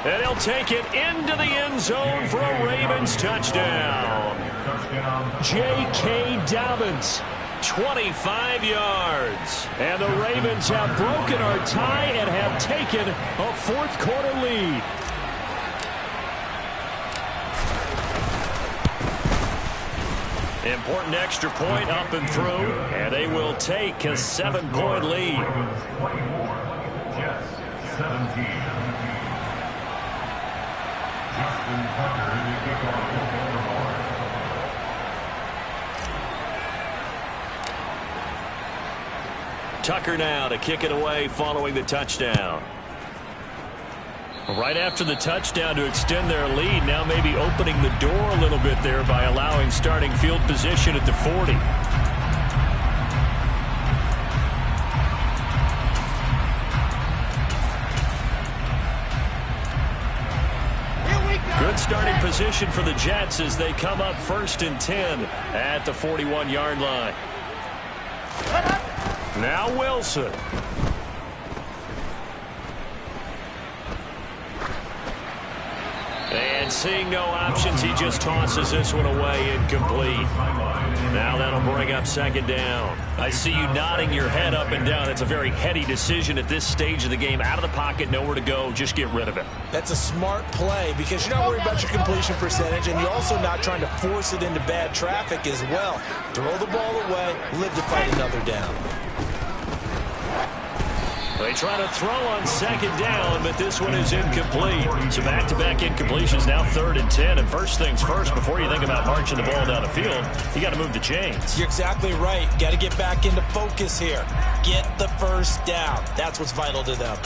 And he'll take it into the end zone for a Ravens touchdown. J.K. Dobbins. 25 yards. And the Ravens have broken our tie and have taken a fourth-quarter lead. Important extra point up and through, and they will take a 7-point lead. 24, Jets 17. Justin Tucker in the kickoff for Baltimore. Tucker now to kick it away following the touchdown. Right after the touchdown to extend their lead, now maybe opening the door a little bit there by allowing starting field position at the 40. Good starting position for the Jets as they come up 1st and 10 at the 41-yard line. Now Wilson. And seeing no options, he just tosses this one away, incomplete. Now that'll bring up 2nd down. I see you nodding your head up and down. It's a very heady decision at this stage of the game. Out of the pocket, nowhere to go, just get rid of it. That's a smart play because you're not worried about your completion percentage, and you're also not trying to force it into bad traffic as well. Throw the ball away, live to fight another down. They try to throw on 2nd down, but this one is incomplete. So back-to-back incompletions, now 3rd and 10. And first things first, before you think about marching the ball down the field, you got to move the chains. You're exactly right. Got to get back into focus here. Get the first down. That's what's vital to them.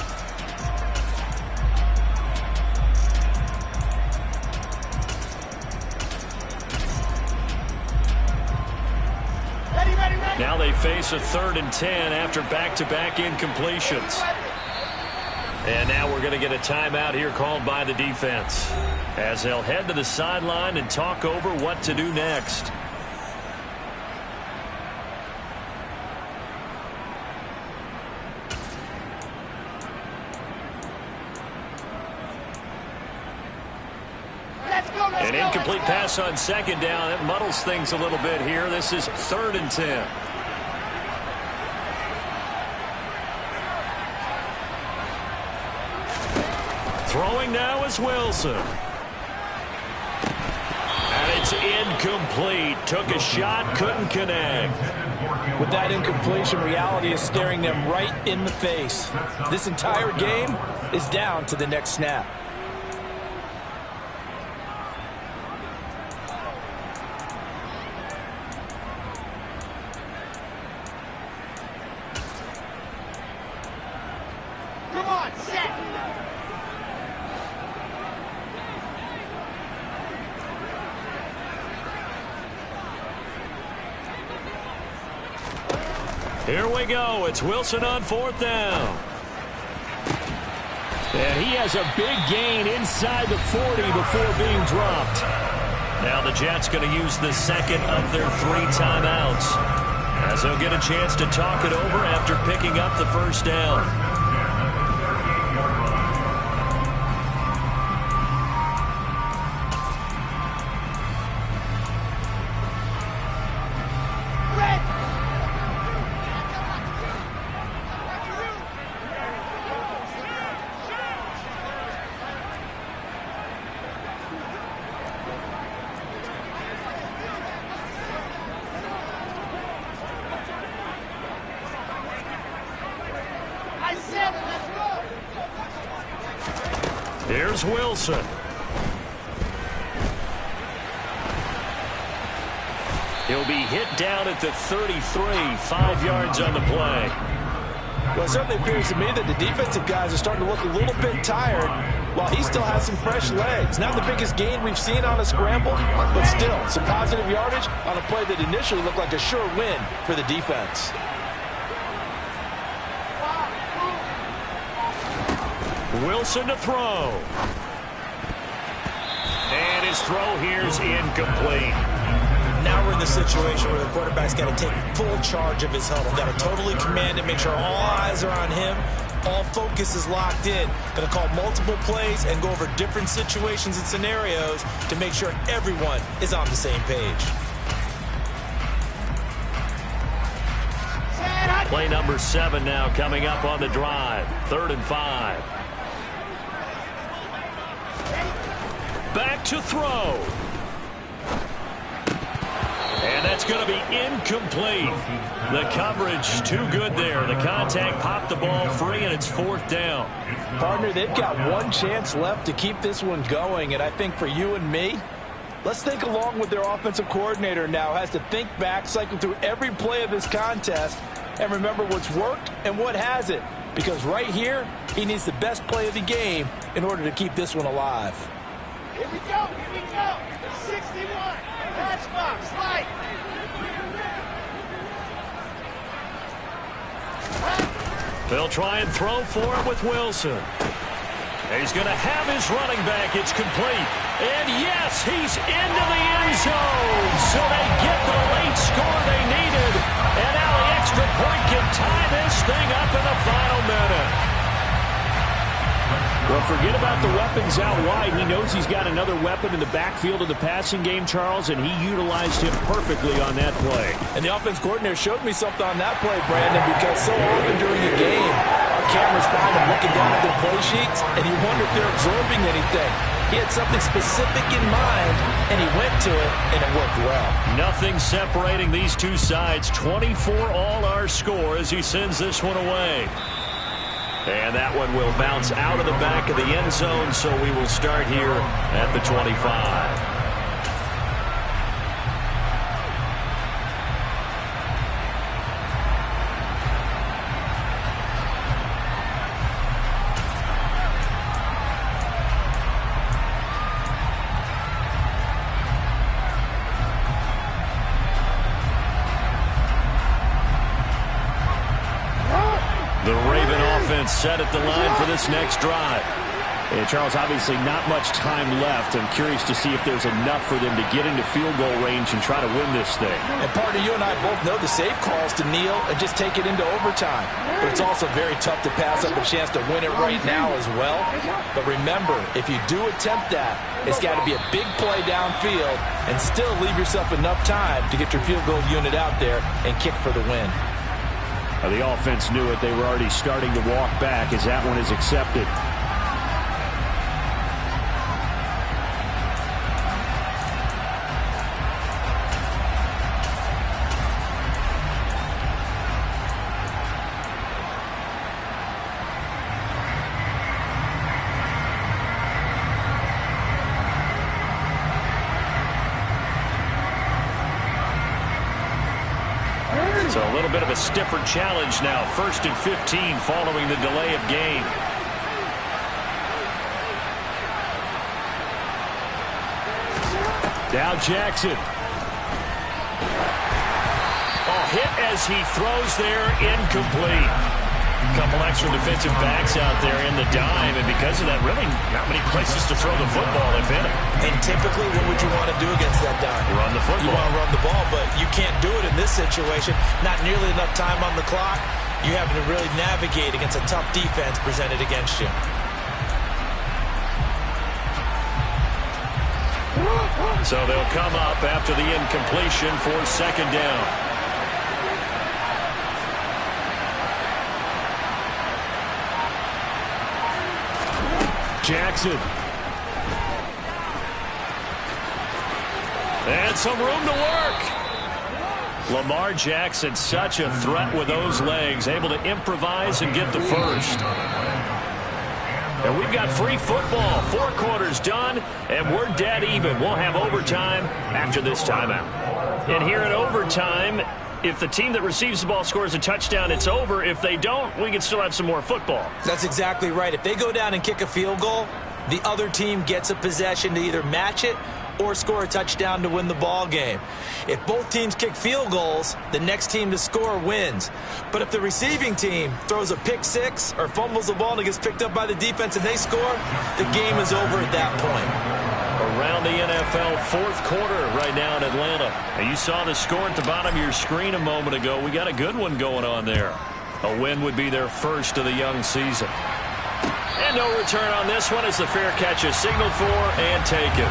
Now they face a 3rd and 10 after back-to-back incompletions. And now we're going to get a timeout here called by the defense as they'll head to the sideline and talk over what to do next. An incomplete pass on 2nd down. That muddles things a little bit here. This is 3rd and 10. Throwing now is Wilson. And it's incomplete. Took a shot, couldn't connect. With that incompletion, reality is staring them right in the face. This entire game is down to the next snap. Here we go. It's Wilson on 4th down. And he has a big gain inside the 40 before being dropped. Now the Jets going to use the 2nd of their 3 timeouts as they'll get a chance to talk it over after picking up the 1st down. Here's Wilson. He'll be hit down at the 33, 5 yards on the play. Well, it certainly appears to me that the defensive guys are starting to look a little bit tired while he still has some fresh legs. Not the biggest gain we've seen on a scramble, but still some positive yardage on a play that initially looked like a sure win for the defense. Wilson to throw. And his throw here is incomplete. Now we're in the situation where the quarterback's got to take full charge of his huddle. Got to totally command it, make sure all eyes are on him. All focus is locked in. Going to call multiple plays and go over different situations and scenarios to make sure everyone is on the same page. Play number 7 now coming up on the drive. 3rd and 5. Back to throw. And that's going to be incomplete. The coverage too good there. The contact popped the ball free, and it's 4th down. Partner, they've got one chance left to keep this one going, and I think for you and me, let's think along with their offensive coordinator now. Has to think back, cycle through every play of this contest, and remember what's worked and what hasn't. Because right here, he needs the best play of the game in order to keep this one alive. Here we go, 61, matchbox, light. They'll try and throw for it with Wilson. He's going to have his running back. It's complete. And yes, he's into the end zone. So they get the late score they needed. And now the extra point can tie this thing up in the final minute. Well, forget about the weapons out wide. He knows he's got another weapon in the backfield of the passing game, Charles, and he utilized him perfectly on that play. And the offense coordinator showed me something on that play, Brandon, because so often during the game, our cameras find them looking down at their play sheets, and you wonder if they're absorbing anything. He had something specific in mind, and he went to it, and it worked well. Nothing separating these two sides. 24 all our score as he sends this one away. And that one will bounce out of the back of the end zone, so we will start here at the 25. Set at the line for this next drive. And Charles, obviously not much time left. I'm curious to see if there's enough for them to get into field goal range and try to win this thing. And partner, you and I both know the safe calls to kneel and just take it into overtime. But it's also very tough to pass up a chance to win it right now as well. But remember, if you do attempt that, it's got to be a big play downfield and still leave yourself enough time to get your field goal unit out there and kick for the win. The offense knew it. They were already starting to walk back as that one is accepted. So a little bit of a stiffer challenge now. 1st and 15 following the delay of game. Now Jackson. Oh, hit as he throws there, incomplete. Couple extra defensive backs out there in the dime, and because of that, really not many places to throw the football, if any. And typically, what would you want to do against that dime? Run the football. You want to run the ball, but you can't do it in this situation. Not nearly enough time on the clock. You having to really navigate against a tough defense presented against you. So they'll come up after the incompletion for 2nd down. Jackson. And some room to work. Lamar Jackson, such a threat with those legs, able to improvise and get the first. And we've got free football. 4 quarters done, and we're dead even. We'll have overtime after this timeout. And here in overtime, if the team that receives the ball scores a touchdown, it's over. If they don't, we can still have some more football. That's exactly right. If they go down and kick a field goal, the other team gets a possession to either match it or score a touchdown to win the ball game. If both teams kick field goals, the next team to score wins. But if the receiving team throws a pick six or fumbles the ball and it gets picked up by the defense and they score, the game is over at that point. Around the NFL, 4th quarter right now in Atlanta. And you saw the score at the bottom of your screen a moment ago. We got a good one going on there. A win would be their first of the young season. And no return on this one as the fair catch is signaled for and taken.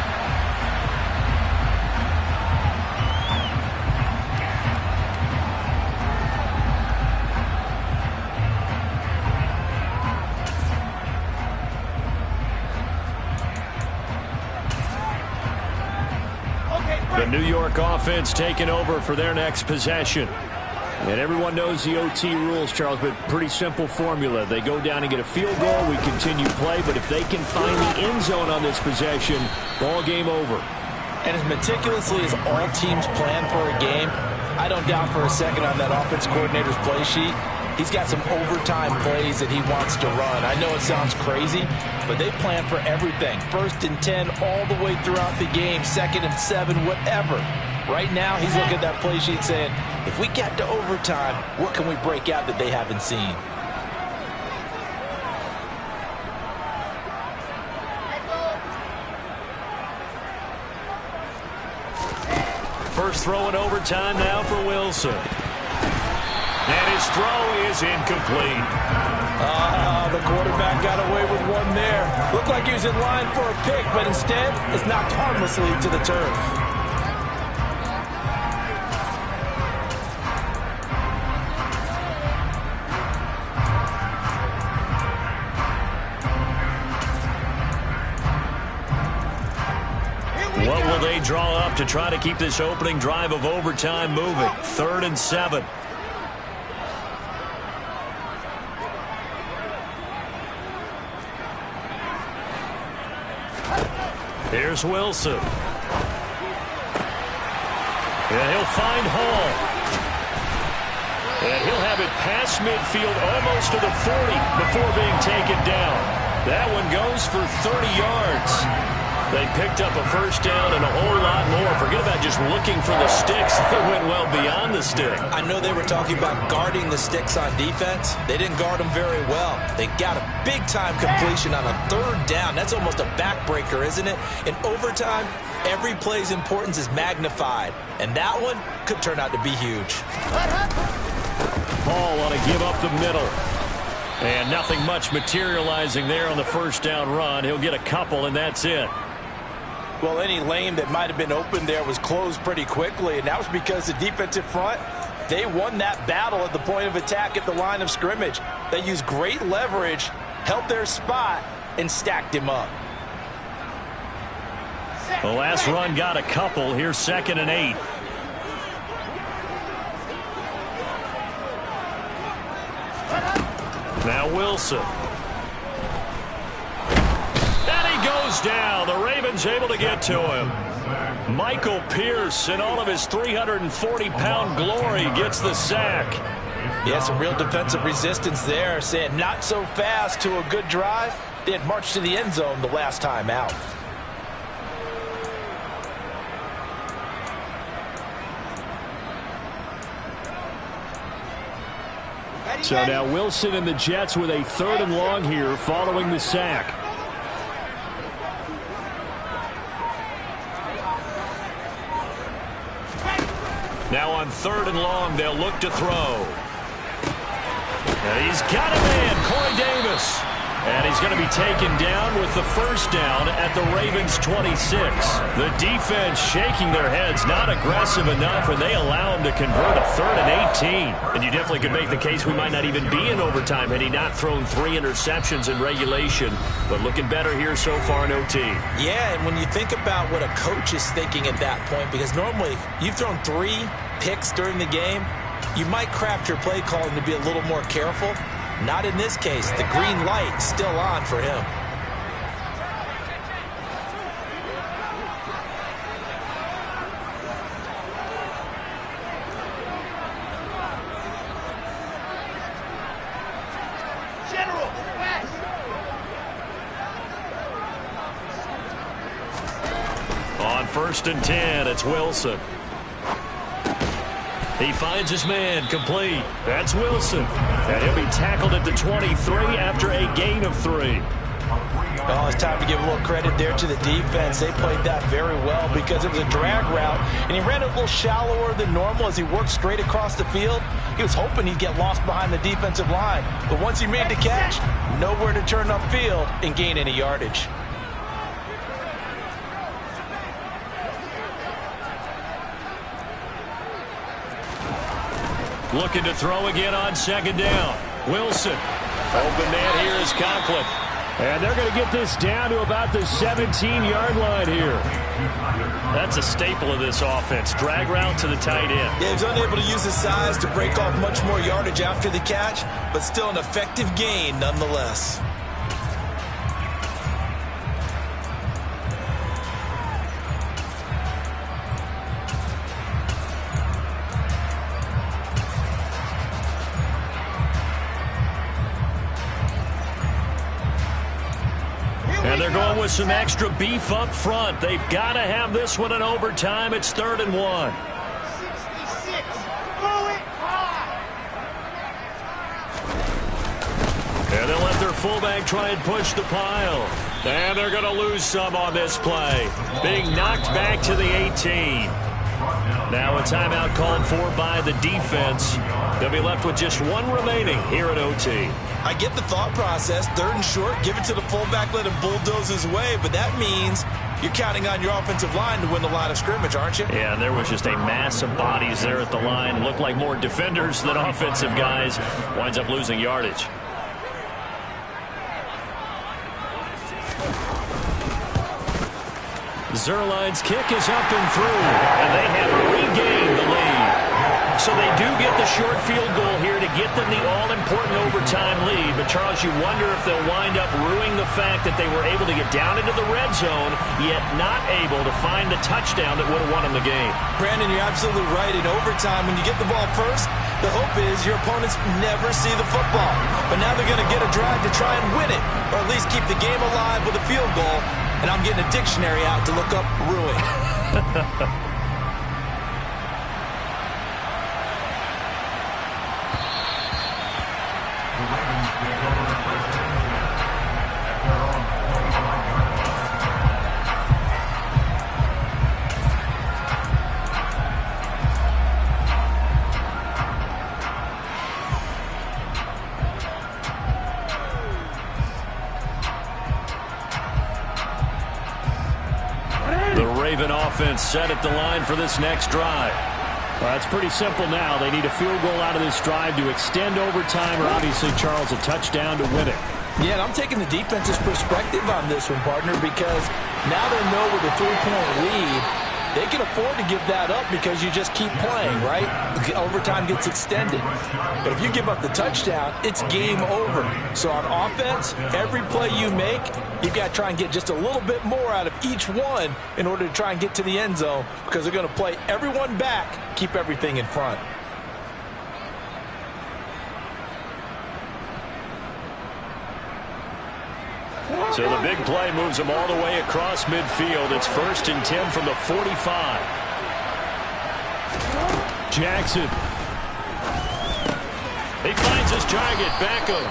The New York offense taking over for their next possession. And everyone knows the OT rules, Charles, but pretty simple formula. They go down and get a field goal, we continue play, but if they can find the end zone on this possession, ball game over. And as meticulously as all teams plan for a game, I don't doubt for a second on that offense coordinator's play sheet, he's got some overtime plays that he wants to run. I know it sounds crazy, but they plan for everything. 1st and 10 all the way throughout the game, 2nd and 7, whatever. Right now, he's looking at that play sheet saying, if we get to overtime, what can we break out that they haven't seen? First throw in overtime now for Wilson. And his throw is incomplete. The quarterback got away with one there. Looked like he was in line for a pick, but instead, it's knocked harmlessly to the turf. What will they draw up to try to keep this opening drive of overtime moving? 3rd and 7. Here's Wilson. And he'll find Hall. And he'll have it past midfield almost to the 40 before being taken down. That one goes for 30 yards. They picked up a first down and a whole lot more. Forget about just looking for the sticks. They went well beyond the stick. I know they were talking about guarding the sticks on defense. They didn't guard them very well. They got a big-time completion on a 3rd down. That's almost a backbreaker, isn't it? In overtime, every play's importance is magnified. And that one could turn out to be huge. Hall want to give up the middle. And nothing much materializing there on the first down run. He'll get a couple, and that's it. Well, any lane that might have been open there was closed pretty quickly, and that was because the defensive front, they won that battle at the point of attack at the line of scrimmage. They used great leverage, held their spot, and stacked him up. The last run got a couple. Here's 2nd and 8. Now Wilson. And he goes down. The Ravens able to get to him. Michael Pierce, in all of his 340-pound glory, gets the sack. Yeah, some real defensive resistance there, saying not so fast to a good drive. They had marched to the end zone the last time out. So now Wilson and the Jets with a 3rd and long here following the sack. Now on 3rd and long, they'll look to throw. And he's got a man, Corey Davis. And he's going to be taken down with the first down at the Ravens' 26. The defense shaking their heads, not aggressive enough, and they allow him to convert a 3rd and 18. And you definitely could make the case we might not even be in overtime had he not thrown 3 interceptions in regulation. But looking better here so far in OT. Yeah, and when you think about what a coach is thinking at that point, because normally you've thrown 3 picks during the game, you might craft your play calling to be a little more careful. Not in this case. The green light still on for him. General, west. On 1st and 10, it's Wilson. He finds his man, complete. That's Wilson. And he'll be tackled at the 23 after a gain of 3. Well, it's time to give a little credit there to the defense. They played that very well because it was a drag route, and he ran a little shallower than normal as he worked straight across the field. He was hoping he'd get lost behind the defensive line, but once he made the catch, nowhere to turn upfield and gain any yardage. Looking to throw again on 2nd down. Wilson. Open man here is Conklin. And they're going to get this down to about the 17-yard line here. That's a staple of this offense. Drag route to the tight end. Yeah, he was unable to use his size to break off much more yardage after the catch, but still an effective gain nonetheless. they're going with some extra beef up front. They've got to have this one in overtime. It's 3rd and 1. 66. Throw it high. And they'll let their fullback try and push the pile. And they're going to lose some on this play. Being knocked back to the 18. Now a timeout called for by the defense. They'll be left with just one remaining here at OT. I get the thought process. 3rd and short, give it to the fullback, let him bulldoze his way. But that means you're counting on your offensive line to win the line of scrimmage, aren't you? Yeah, and there was just a mass of bodies there at the line. Looked like more defenders than offensive guys. Winds up losing yardage. Zuerlein's kick is up and through, and they have regained the lead. So they do get the short field goal here to get them the all-important overtime lead. But, Charles, you wonder if they'll wind up ruining the fact that they were able to get down into the red zone, yet not able to find the touchdown that would have won them the game. Brandon, you're absolutely right. In overtime, when you get the ball first, the hope is your opponents never see the football. But now they're going to get a drive to try and win it, or at least keep the game alive with a field goal. And I'm getting a dictionary out to look up ruin. Offense set at the line for this next drive. Well, it's pretty simple now. They need a field goal out of this drive to extend overtime, or obviously, Charles, a touchdown to win it. Yeah, and I'm taking the defense's perspective on this one, partner, because now they know with a 3-point lead, they can afford to give that up because you just keep playing, right? Overtime gets extended. But if you give up the touchdown, it's game over. So on offense, every play you make, you've got to try and get just a little bit more out of each one in order to try and get to the end zone, because they're going to play everyone back, keep everything in front. So the big play moves them all the way across midfield. It's 1st and 10 from the 45. Jackson. He finds his target, Beckham.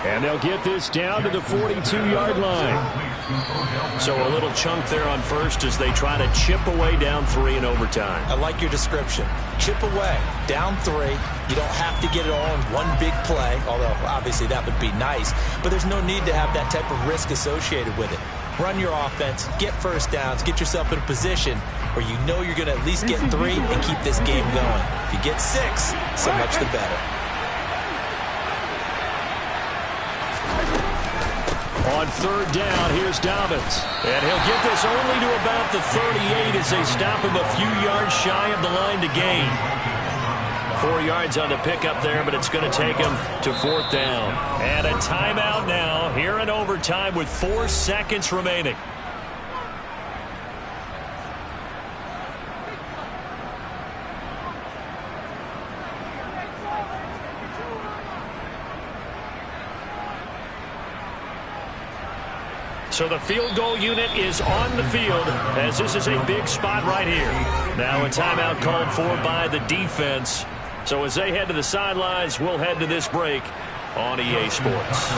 And they'll get this down to the 42-yard line. So a little chunk there on first as they try to chip away down 3 in overtime. I like your description. Chip away, down 3. You don't have to get it all in one big play, although obviously that would be nice. But there's no need to have that type of risk associated with it. Run your offense, get first downs, get yourself in a position where you know you're going to at least get 3 and keep this game going. If you get 6, so much the better. On 3rd down, here's Dobbins. And he'll get this only to about the 38 as they stop him a few yards shy of the line to gain. 4 yards on the pickup there, but it's going to take him to 4th down. And a timeout now here in overtime with 4 seconds remaining. So the field goal unit is on the field as this is a big spot right here. Now a timeout called for by the defense. So as they head to the sidelines, we'll head to this break on EA Sports.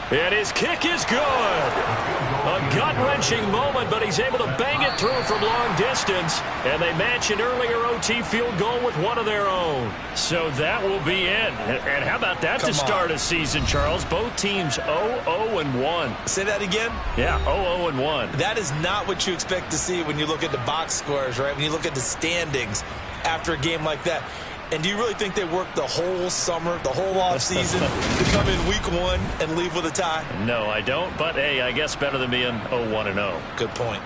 And his kick is good. A gut-wrenching moment, but he's able to bang it through from long distance. And they match an earlier OT field goal with one of their own. So that will be it. And how about that to start a season, Charles? Both teams 0-0-1. Say that again? Yeah, 0-0-1. That is not what you expect to see when you look at the box scores, right? When you look at the standings after a game like that. And do you really think they worked the whole summer, the whole offseason to come in week 1 and leave with a tie? No, I don't. But, hey, I guess better than being 0-1-0. Good point.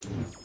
Rutherford.